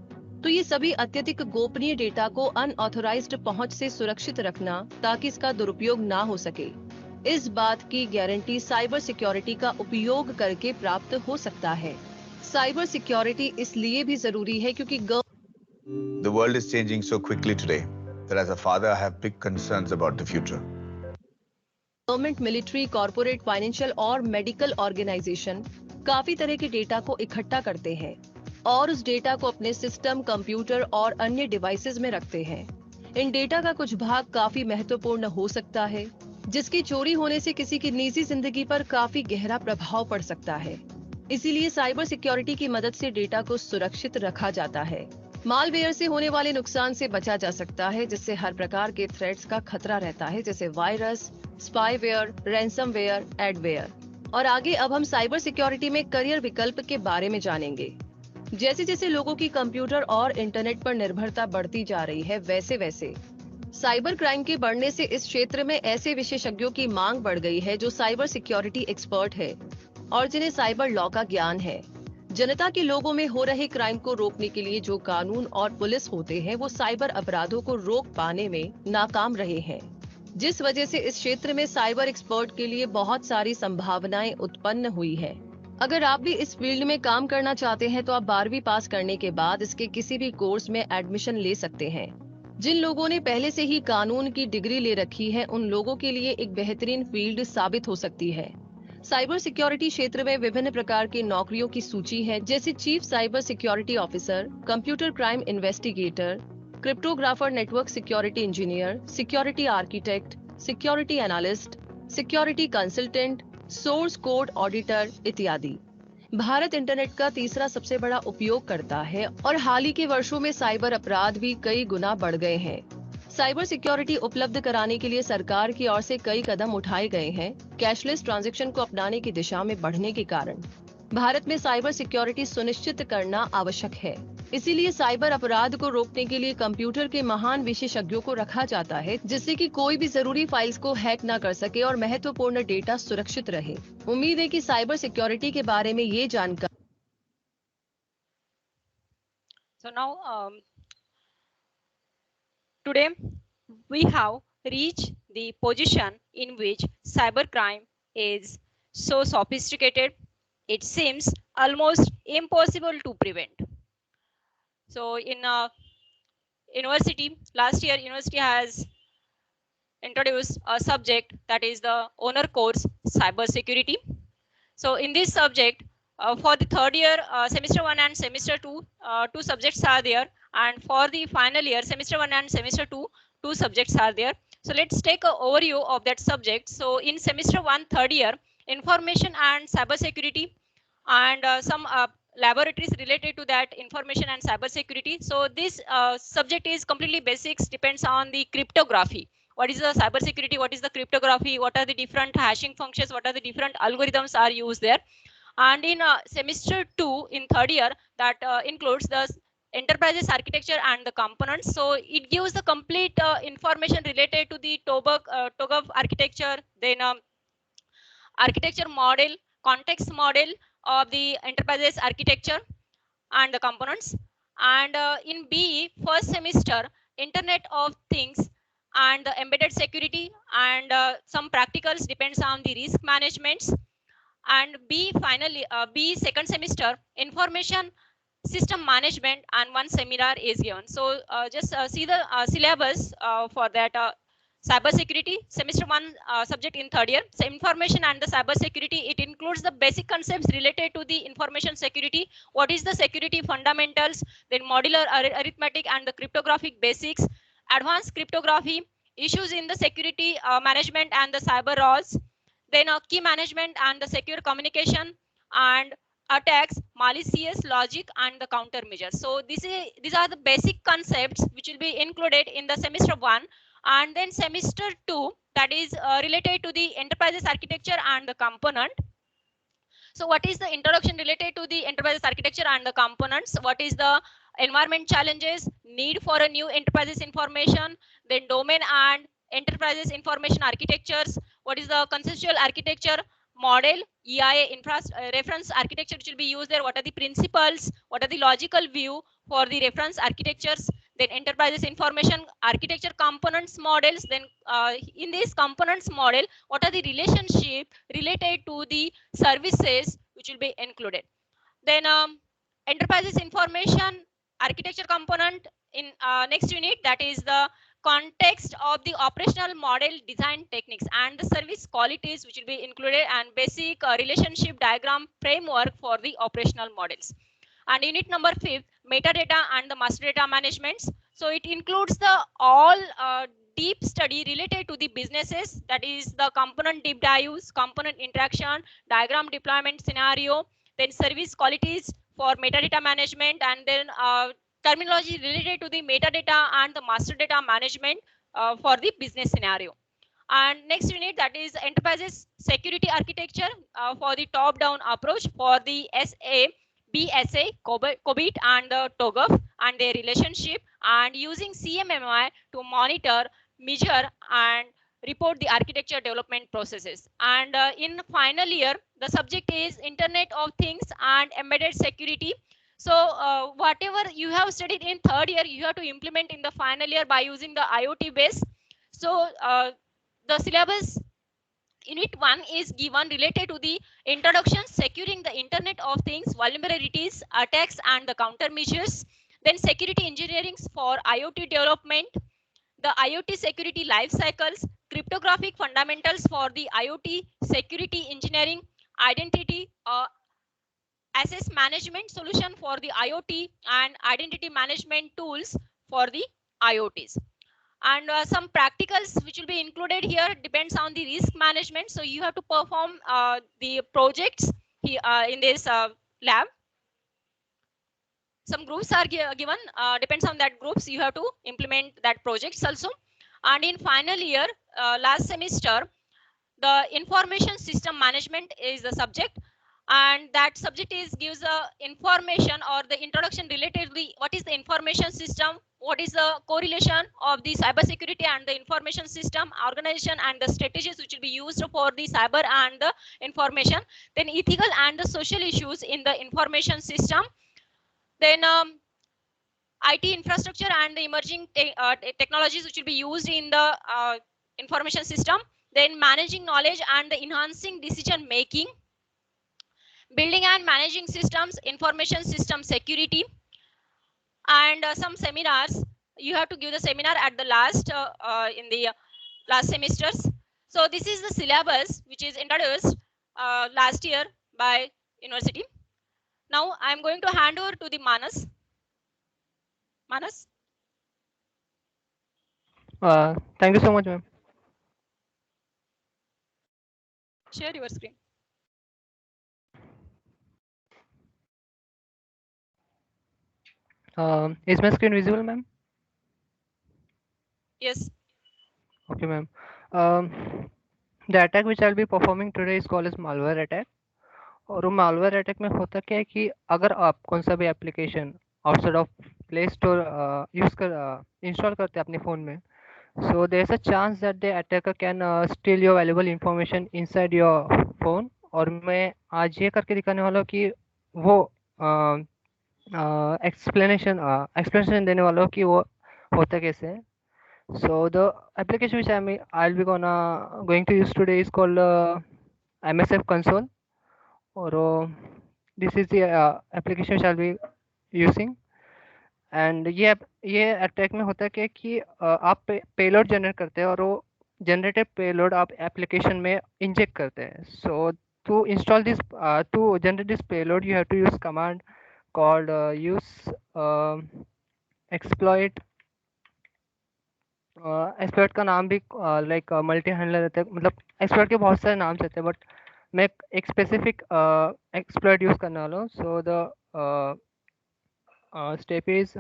S3: तो ये सभी अत्यधिक गोपनीय डेटा को अनऑथोराइज्ड पहुंच से सुरक्षित रखना ताकि इसका दुरुपयोग ना हो सके, इस बात की गारंटी साइबर सिक्योरिटी का उपयोग करके प्राप्त हो सकता है। साइबर सिक्योरिटी इसलिए भी जरूरी है क्योंकि
S4: The world is changing so quickly today that as a father, I have big concerns about the future.
S3: Government, military, corporate, financial और मेडिकल ऑर्गेनाइजेशन काफी तरह के डेटा को इकट्ठा करते हैं और उस डेटा को अपने सिस्टम, कंप्यूटर और अन्य डिवाइसेस में रखते हैं। इन डेटा का कुछ भाग काफी महत्वपूर्ण हो सकता है, जिसकी चोरी होने से किसी की निजी जिंदगी पर काफी गहरा प्रभाव पड़ सकता है। इसीलिए साइबर सिक्योरिटी की मदद से डेटा को सुरक्षित रखा जाता है। मालवेयर से होने वाले नुकसान से बचा जा सकता है, जिससे हर प्रकार के थ्रेट्स का खतरा रहता है, जैसे वायरस, स्पाईवेयर, रैंसमवेयर, एडवेयर। और आगे अब हम साइबर सिक्योरिटी में करियर विकल्प के बारे में जानेंगे। जैसे जैसे लोगों की कंप्यूटर और इंटरनेट पर निर्भरता बढ़ती जा रही है, वैसे वैसे साइबर क्राइम के बढ़ने से इस क्षेत्र में ऐसे विशेषज्ञों की मांग बढ़ गई है जो साइबर सिक्योरिटी एक्सपर्ट है और जिन्हें साइबर लॉ का ज्ञान है। जनता के लोगों में हो रहे क्राइम को रोकने के लिए जो कानून और पुलिस होते हैं, वो साइबर अपराधों को रोक पाने में नाकाम रहे हैं, जिस वजह से इस क्षेत्र में साइबर एक्सपर्ट के लिए बहुत सारी संभावनाएं उत्पन्न हुई है। अगर आप भी इस फील्ड में काम करना चाहते हैं तो आप 12वीं पास करने के बाद इसके किसी भी कोर्स में एडमिशन ले सकते हैं। जिन लोगों ने पहले से ही कानून की डिग्री ले रखी है, उन लोगों के लिए एक बेहतरीन फील्ड साबित हो सकती है। साइबर सिक्योरिटी क्षेत्र में विभिन्न प्रकार की नौकरियों की सूची है, जैसे chief cyber security officer, computer crime investigator, cryptographer, network security engineer, security architect, security analyst, security consultant, source code auditor इत्यादि। भारत इंटरनेट का तीसरा सबसे बड़ा उपयोगकर्ता है और हाल ही के वर्षों में साइबर अपराध भी कई गुना बढ़ गए हैं। साइबर सिक्योरिटी उपलब्ध कराने के लिए सरकार की ओर से कई कदम उठाए गए हैं। कैशलेस ट्रांजैक्शन को अपनाने की दिशा में बढ़ने के कारण भारत में साइबर सिक्योरिटी सुनिश्चित करना आवश्यक है। इसीलिए साइबर अपराध को रोकने के लिए कंप्यूटर के महान विशेषज्ञों को रखा जाता है, जिससे कि कोई भी जरूरी फाइल्स को हैक न कर सके और महत्वपूर्ण डेटा सुरक्षित रहे। उम्मीद है कि साइबर सिक्योरिटी के बारे में ये जानकारी।
S2: So now today we have reached the position in which cybercrime is so sophisticated, it seems almost impossible to prevent. So in university, last year university has introduce a subject that is the honor course cyber security. So in this subject, for the third year, semester 1 and semester 2, two subjects are there, and for the final year, semester 1 and semester 2, two subjects are there. So let's take an overview of that subject. So in semester 1, third year, information and cyber security, and some laboratories related to that information and cyber security. So this subject is completely basics, depends on the cryptography. What is the cyber security? What is the cryptography? What are the different hashing functions? What are the different algorithms are used there? And in semester 2, in third year, that includes the enterprises architecture and the components. So it gives the complete information related to the TOGAF architecture, then architecture model, context model of the enterprises architecture and the components. And in BE, first semester, Internet of Things and the embedded security, and some practicals depends on the risk management. And B finally, B second semester, information system management, and one seminar is given. So just see the syllabus for that cyber security semester 1 subject in third year. So information and the cyber security, it includes the basic concepts related to the information security. What is the security fundamentals, then modular arithmetic and the cryptographic basics, advanced cryptography, issues in the security management and the cyber laws, then key management and the secure communication, and attacks, malicious logic, and the countermeasures. So these are the basic concepts which will be included in the semester 1. And then semester 2, that is related to the enterprises architecture and the component. So what is the introduction related to the enterprises architecture and the components? What is the environment challenges, need for a new enterprises information, then domain and enterprises information architectures, what is the conceptual architecture model, EIA reference architecture which will be used there, what are the principles, what are the logical view for the reference architectures, then enterprises information architecture components models, then in this components model, what are the relationship related to the services which will be included. Then enterprises information architecture component in next unit, that is the context of the operational model design techniques and the service qualities which will be included, and basic relationship diagram framework for the operational models. And unit number 5, metadata and the master data management. So it includes the all deep study related to the businesses, that is the component deep dives, component interaction, diagram deployment scenario, then service qualities for metadata management, and then terminology related to the metadata and the master data management for the business scenario. And next unit, that is enterprises security architecture for the top-down approach for the SA, BSA, COBIT, and the TOGAF and their relationship, and using CMMI to monitor, measure, and report the architecture development processes. And in final year, the subject is Internet of Things and embedded security. So whatever you have studied in third year, you have to implement in the final year by using the IoT base. So the syllabus unit 1 is given related to the introduction, securing the Internet of Things, vulnerabilities, attacks, and the countermeasures. Then security engineering for IoT development, the IoT security life cycles, cryptographic fundamentals for the IoT security engineering, identity access management solution for the IoT, and identity management tools for the IoTs. And some practicals which will be included here depends on the risk management. So you have to perform the projects here, in this lab. Some groups are given, depends on that groups, you have to implement that projects also. And in final year, last semester, the information system management is the subject, and that subject gives a information or the introduction related to the what is the information system, what is the correlation of the cybersecurity and the information system organization, and the strategies which will be used for the cyber and the information, then ethical and the social issues in the information system, then IT infrastructure and the emerging technologies which will be used in the information system, then managing knowledge and the enhancing decision making, building and managing systems, information system security, and some seminars. You have to give the seminar at the last in the last semesters. So this is the syllabus which is introduced last year by university. Now I am going to hand over to the Manas. Manas,
S5: Thank you so much, ma'am.
S2: share your screen.
S5: Is my screen visible, ma'am?
S2: Yes.
S5: Okay, ma'am. The attack which I'll be performing today is called as malware attack. और वो malware attack में होता क्या है कि अगर आप कौन सा भी application outside of Play Store use कर इंस्टॉल करते हैं अपने फ़ोन में, so there's a chance that the attacker can steal your valuable information inside your phone. और मैं आज ये करके दिखाने वाला हूँ कि वो explanation देने वाला हूँ कि वो होता कैसे है. So the application which I'll be going to use today is called MSF console. और this is the application which I'll be using. And ये अटैक में होता है क्या कि आप पेलोड जनरेट करते हैं और वो जनरेटेड पेलोड आप एप्लीकेशन में इंजेक्ट करते हैं. सो to install this to generate this payload you have to use command called use exploit. Exploit का नाम भी लाइक मल्टी हैंडलर रहता है, मतलब एक्सप्लॉइट के बहुत सारे नाम रहते हैं, बट मैं एक स्पेसिफिक एक्सप्लॉइट यूज करने वाला हूँ. So the step is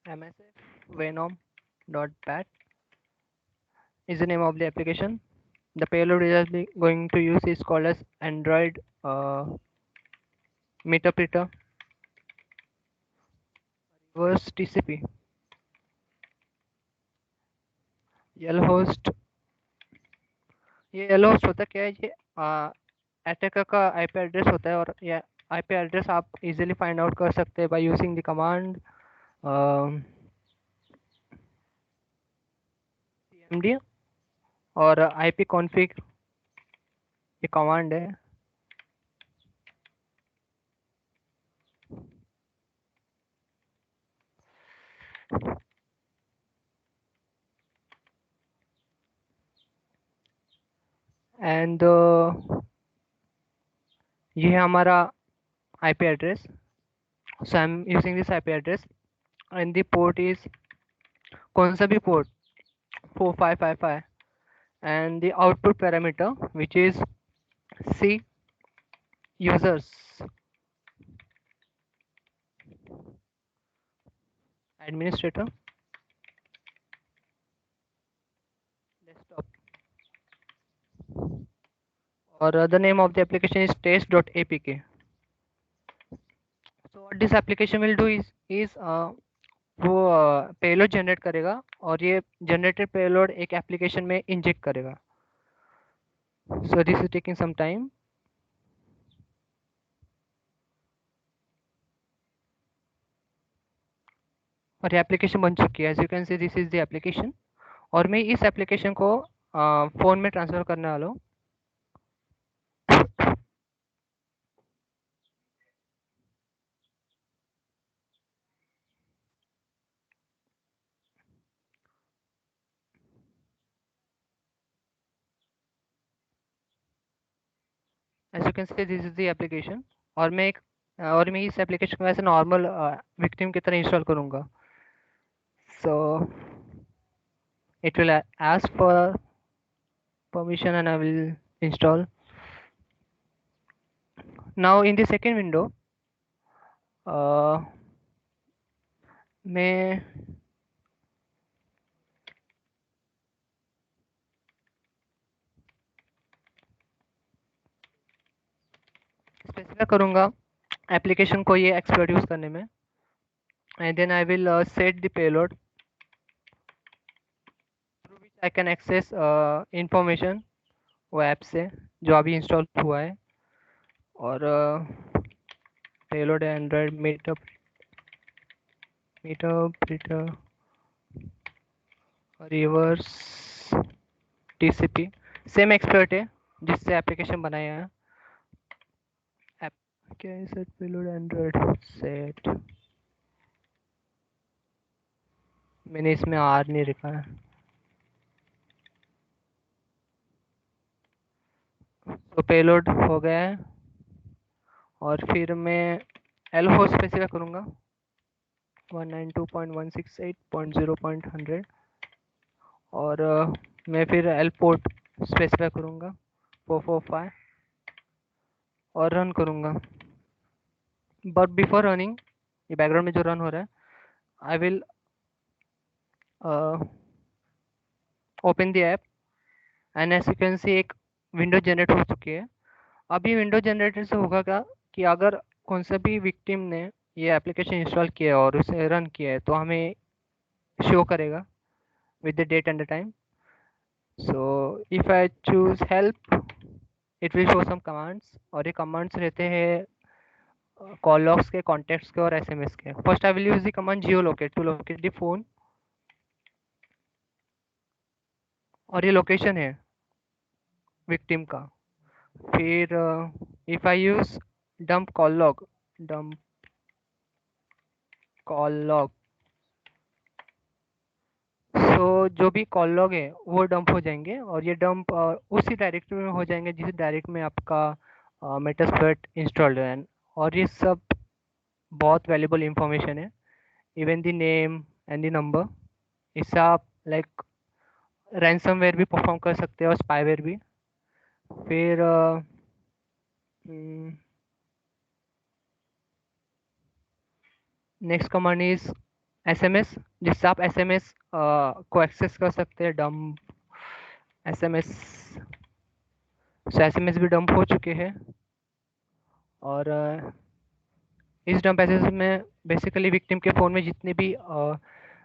S5: MSF venom.bat is the name of the application. The payload we are going to use is called as Android Meterpreter reverse TCP. Yellowhost, ये Yellowhost होता क्या है, ये attacker का IP address होता है और ये IP एड्रेस आप इजीली फाइंड आउट कर सकते हैं by using the command cmd और ipconfig, ये कमांड है. एंड ये है हमारा IP address. So I'm using this IP address and the port is कौन सा भी port 4555 and the output parameter which is C users administrator desktop or the name of the application is test.apk. So what this application will do is वो payload generate करेगा और ये generated payload एक application में inject करेगा. So this is taking some time. और ये application बन चुकी है. As you can see this is the application और मैं इस एप्लीकेशन को फ़ोन में ट्रांसफ़र करने वाला हूँ. As you can see this is the application और मैं इस एप्लीकेशन को ऐसे नॉर्मल विक्टिम की तरह इंस्टॉल करूँगा. सो it will ask for permission and I will install. Now in the second window मैं स्पेसिफाई करूँगा एप्लीकेशन को ये एक्सप्लोर यूज करने में. And then I will set the payload through which I can access information वो app से जो अभी इंस्टॉल हुआ है. और पेलोड है Android मीटरप्रेटर reverse TCP. Same expert है जिससे एप्लीकेशन बनाया है। क्या है सेट पेलोड एंड्रॉइड सेट, मैंने इसमें आर नहीं लिखा है। तो पेलोड हो गया है और फिर मैं एल होस्ट स्पेसिफाई करूँगा 192.168.0.100 और मैं फिर एल पोर्ट स्पेसिफाई करूँगा 445 और रन करूँगा। बट बिफोर रनिंग, ये बैकग्राउंड में जो रन हो रहा है, I will open the app and as you can see एक विंडो जनरेट हो चुकी है। अब ये विंडो जनरेटर से होगा क्या कि अगर कौन सा भी विक्टिम ने ये एप्लीकेशन इंस्टॉल किया है और उसे रन किया है तो हमें शो करेगा with the date and the time. So if I choose help, it will show some commands और ये commands रहते हैं call logs के, contacts के और SMS के। First I will use the command geolocate to locate the phone और ये location है victim का। फिर if I use dump call log so जो भी कॉल लॉग है वो डंप हो जाएंगे और ये डंप उसी डायरेक्टरी में हो जाएंगे जिस डायरेक्ट में आपका मेटास्प्लॉइट इंस्टॉल्ड है। और ये सब बहुत वैल्यूबल इंफॉर्मेशन है, even the name and the number. इससे आप लाइक रैंसमवेयर भी परफॉर्म कर सकते हैं और स्पाईवेयर भी। फिर नेक्स्ट कमांड इज SMS, जिससे आप SMS को एक्सेस कर सकते हैं। डंप SMS, सो SMS भी डंप हो चुके हैं और इस डंप एसएस में बेसिकली विक्टिम के फ़ोन में जितने भी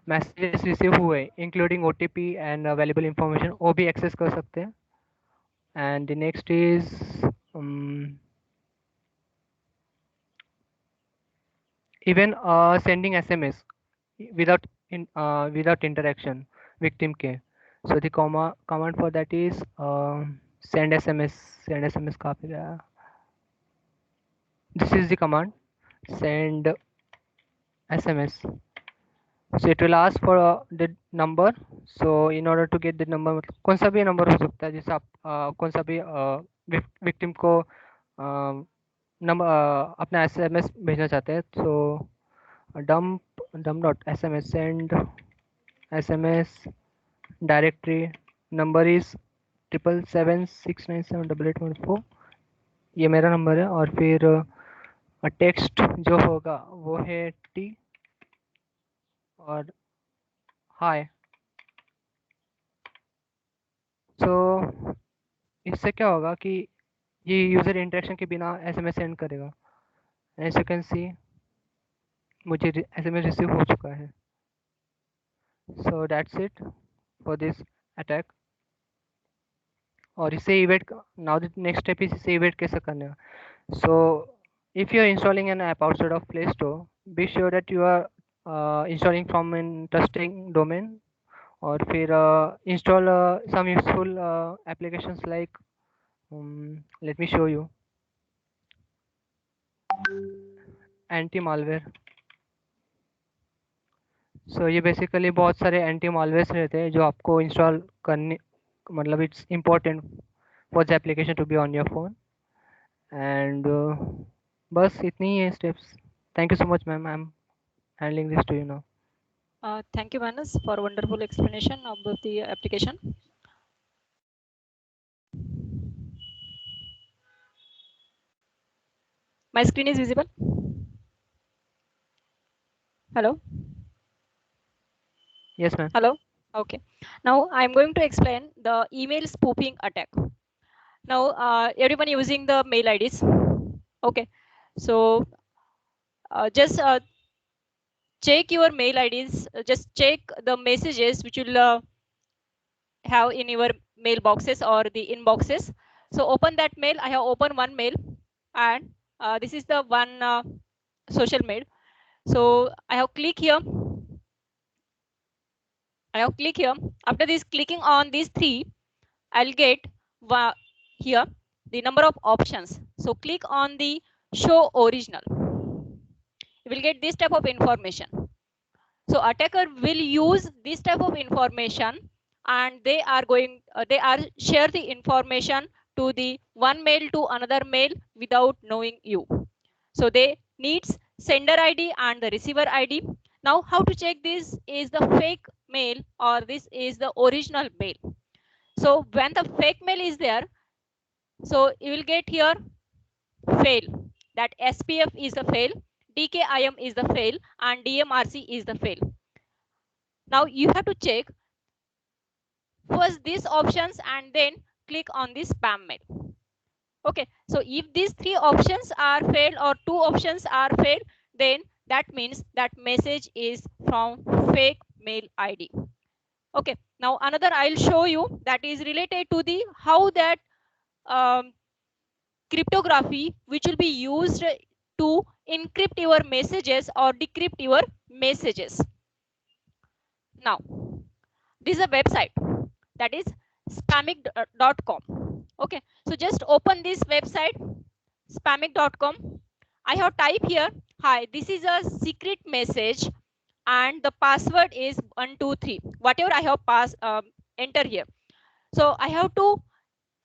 S5: मैसेजेस रिसीव हुए including OTP and available information वो भी एक्सेस कर सकते हैं। And the next is even sending SMS without interaction victim के। so the command for that is send SMS कहाँ पे गया? This is the command send SMS. So it will ask for the number. So in order to get the number, मतलब कौन सा भी number हो सकता है जिससे आप कौन सा भी विक्टिम को नंबर अपना SMS भेजना चाहते हैं। so dump dot SMS send SMS directory number is 77769788114, ये मेरा नंबर है। और फिर टेक्स्ट जो होगा वो है T और हाय। तो इससे क्या होगा कि ये यूज़र इंटरेक्शन के बिना SMS सेंड करेगा। एज यू कैन सी मुझे SMS रिसीव हो चुका है। So that's it for this attack. और इसे इवेट now the next step is इसे इवेट कैसे करने का। So if you are installing N app outside of play store, be sure that you are installing from N trusting domain और फिर install some useful applications like let me show you anti malware. सो ये basically बहुत सारे anti malwares रहते हैं जो आपको install करने, मतलब it's important for the application to be on your phone. And बस इतनी ही है steps. Thank you so much ma'am, I am handling this to you now.
S2: Thank you, Manas, for wonderful explanation about the application. My screen is visible. Hello.
S5: Yes ma'am.
S2: Hello. Okay. Now I'm going to explain the email spoofing attack. Now everyone using the mail IDs. Okay. So just check your mail IDs. Just check the messages which will have in your mailboxes or the inboxes. So open that mail. I have opened one mail, and this is the one social mail. So I have click here. After this, clicking on these three, I'll get here the number of options. So click on the show original. You will get this type of information. So attacker will use this type of information, and they are share the information to the one mail to another mail without knowing you. So they needs sender ID and the receiver ID. Now how to check this is the fake mail or this is the original mail. So when the fake mail is there, so you will get here fail, that SPF is the fail, DKIM is the fail, and DMRC is the fail. Now you have to check first these options and then click on the spam mail. Okay, so if these three options are failed or two options are failed, then that means that message is from fake mail ID. Okay, now another I'll show you that is related to the how that cryptography which will be used to encrypt your messages or decrypt your messages. Now this is a website that is spamic.com. Okay, so just open this website spamic.com. I have typed here, hi, this is a secret message and the password is 123, whatever I have enter here. So I have to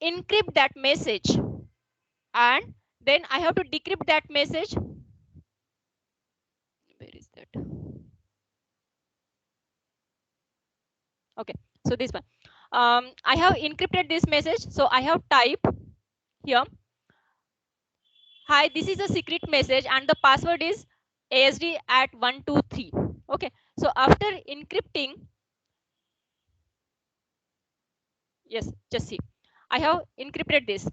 S2: encrypt that message and then I have to decrypt that message. Where is that? Okay, so this one. I have encrypted this message. So I have typed here, hi, this is a secret message and the password is ASD at 123. Okay, so after encrypting, yes, just see, I have encrypted this.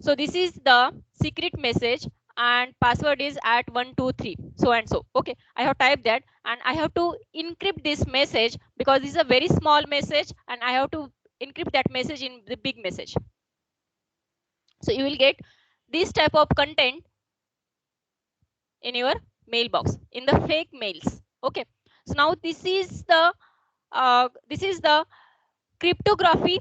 S2: So this is the secret message and password is at 123 so and so. Okay, I have typed that and I have to encrypt this message because this is a very small message and I have to encrypt that message in the big message. So you will get this type of content in your mailbox in the fake mails. Okay, so now this is the cryptography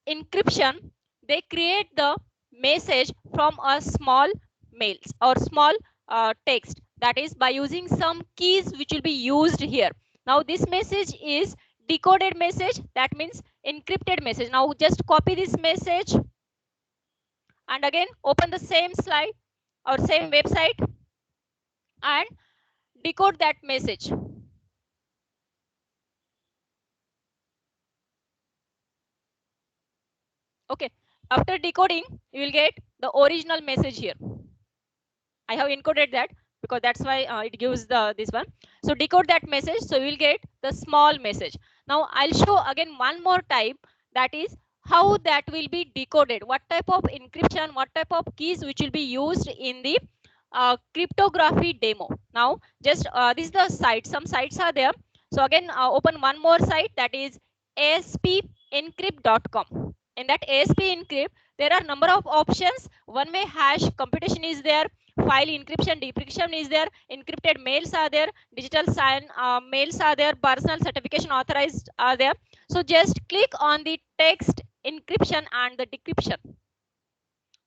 S2: encryption. They create the message from a small mails or small text, that is by using some keys which will be used here. Now this message is decoded message, that means encrypted message. Now just copy this message and again open the same slide or same website and decode that message. Okay, after decoding you will get the original message here. I have encoded that because that's why it gives this one. So decode that message, so you will get the small message. Now I'll show again one more type, that is how that will be decoded, what type of encryption, what type of keys which will be used in the cryptography demo. Now just this is the site, some sites are there. So again open one more site, that is aspencrypt.com. In that ASP encrypt there are number of options. One way hash computation is there, file encryption decryption is there, encrypted mails are there, digital sign mails are there, personal certification authorized are there. So just click on the text encryption and the decryption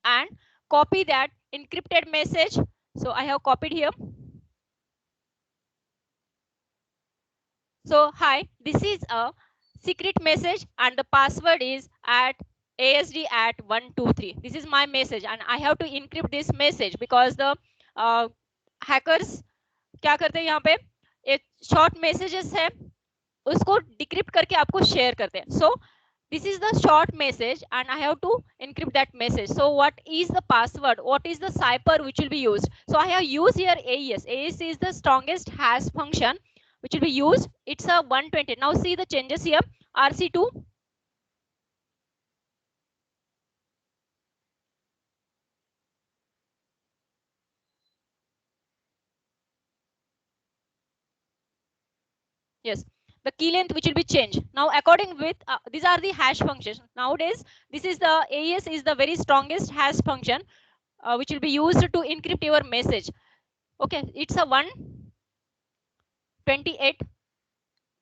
S2: and copy that encrypted message. So I have copied here. So hi, this is a secret message and the password is at ASD at 123. This is my message and I have to encrypt this message because the hackers क्या करते हैं यहाँ पे, एक short messages है उसको decrypt करके आपको share करते हैं. So this is the short message and I have to encrypt that message. So what is the password? What is the cipher which will be used? So I have used here AES. AES is the strongest hash function which will be used. It's a 120. Now see the changes here. RC2. Yes, the key length which will be changed. Now according with these are the hash functions. Nowadays this is the AES is the very strongest hash function which will be used to encrypt your message. Okay, it's a 128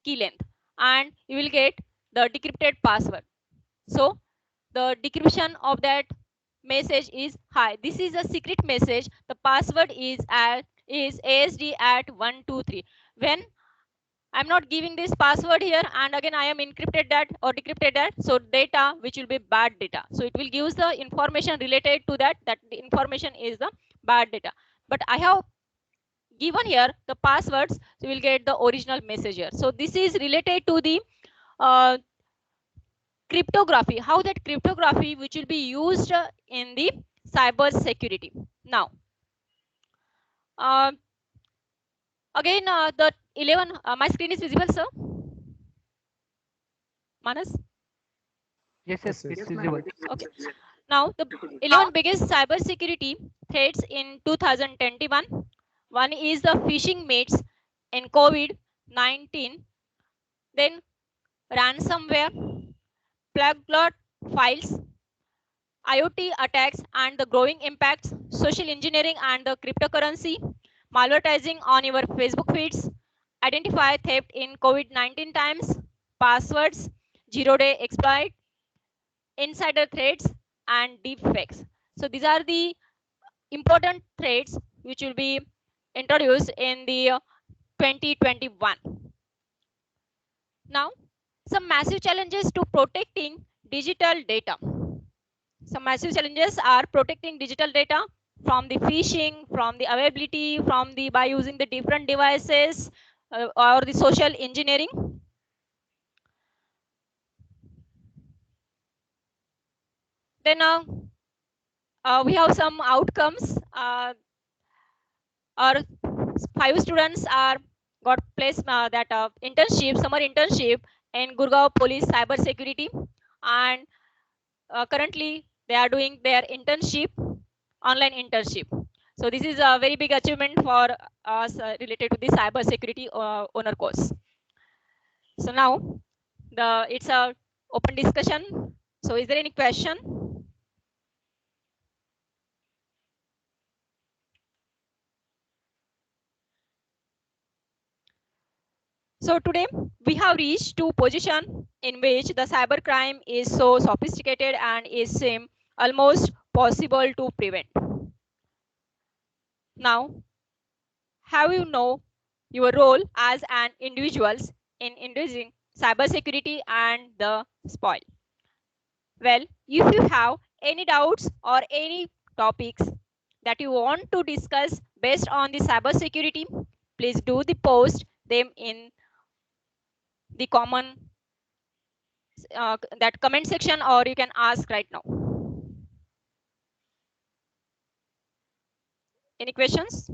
S2: key length and you will get the decrypted password. So the decryption of that message is hi. This is a secret message. The password is ASD at 123. When I'm not giving this password here, and again I am encrypted that or decrypted that, so data which will be bad data. So it will give the information related to that, that the information is the bad data. But I have given here the passwords, so you will get the original message here. So this is related to the uh, cryptography, how that cryptography which will be used in the cyber security. Now, uh, again the 11, my screen is visible, sir? Manas?
S5: Yes, yes, it's visible.
S2: Okay. Now, the 11 biggest cyber security threats in 2021. One is the phishing mails in COVID-19, then ransomware, pluglock files, IoT attacks and the growing impacts, social engineering and the cryptocurrency, malvertising on your Facebook feeds, identify theft in COVID-19 times, passwords, zero-day exploit, insider threats, and deepfakes. So these are the important threats which will be introduced in the 2021. Now, some massive challenges to protecting digital data. Some massive challenges are protecting digital data from the phishing, from the availability, from the by using the different devices or the social engineering. Then we have some outcomes. Our 5 students are got placed that internship, summer internship in Gurgaon Police Cyber Security, and currently they are doing their internship, online internship. So this is a very big achievement for us related to the cyber security honor course. So now it's a open discussion. So is there any question? So today we have reached to position in which the cybercrime is so sophisticated and is seem almost possible to prevent. Now, have you know your role as an individual in inducing cybersecurity and the spoil? Well, if you have any doubts or any topics that you want to discuss based on the cybersecurity, please do the post them in the common that comment section, or you can ask right now. Any questions?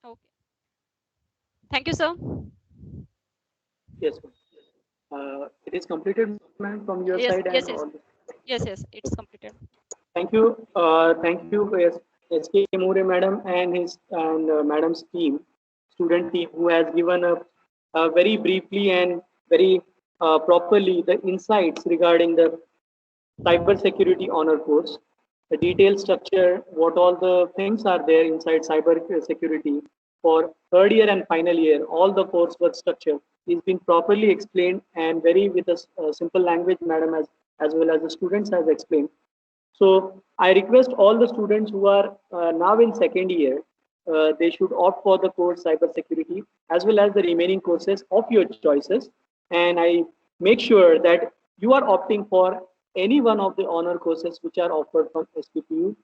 S2: Okay. Thank you, sir.
S1: Yes, ma'am. It is completed, ma'am, from your
S2: Yes,
S1: side
S2: yes,
S1: and
S2: yes,
S1: all.
S2: yes, yes. It's completed.
S1: Thank you. Thank you, SK More madam and his and madam's team, student team, who has given a very briefly and very properly the insights regarding the cybersecurity honor course, the detailed structure, what all the things are there inside cyber security for third year and final year, all the coursework structure is been properly explained and very with a simple language, madam, as well as the students has explained. So I request all the students who are now in second year, they should opt for the course cybersecurity as well as the remaining courses of your choices. And I make sure that you are opting for any one of the honor courses which are offered from SPPU.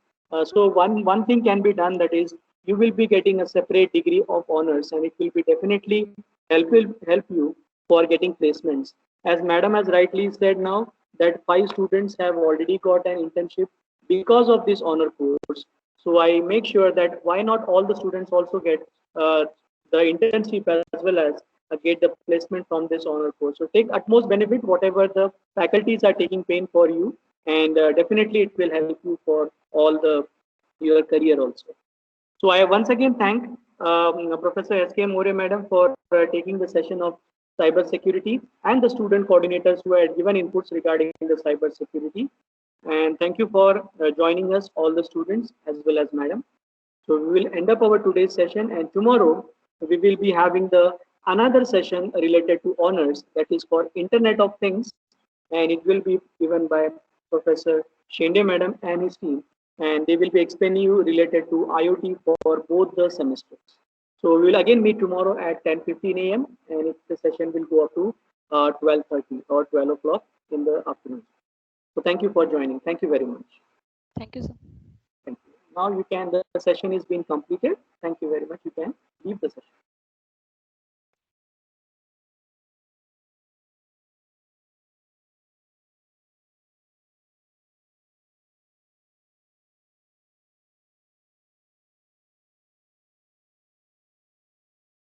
S1: So one thing can be done, that is you will be getting a separate degree of honors, and it will be definitely help you for getting placements. As madam has rightly said now, that 5 students have already got an internship because of this honor course. So I make sure that why not all the students also get the internship as well as get the placement from this honor course. So take utmost benefit whatever the faculties are taking pain for you, and definitely it will help you for all the your career also. So I once again thank Professor S.K. More madam for taking the session of cyber security and the student coordinators who had given inputs regarding the cyber security. And thank you for joining us, all the students as well as madam. So we will end up our today's session, and tomorrow we will be having the another session related to honors, that is for Internet of Things, and it will be given by Professor Shende madam and his team, and they will be explaining you related to IoT for both the semesters. So we will again meet tomorrow at 10:15 a.m. and the session will go up to 12:30 or 12 o'clock in the afternoon. So thank you for joining. Thank you very much.
S2: Thank you, sir.
S1: Thank you. Now you can, the session is being completed. Thank you very much. You can leave the session.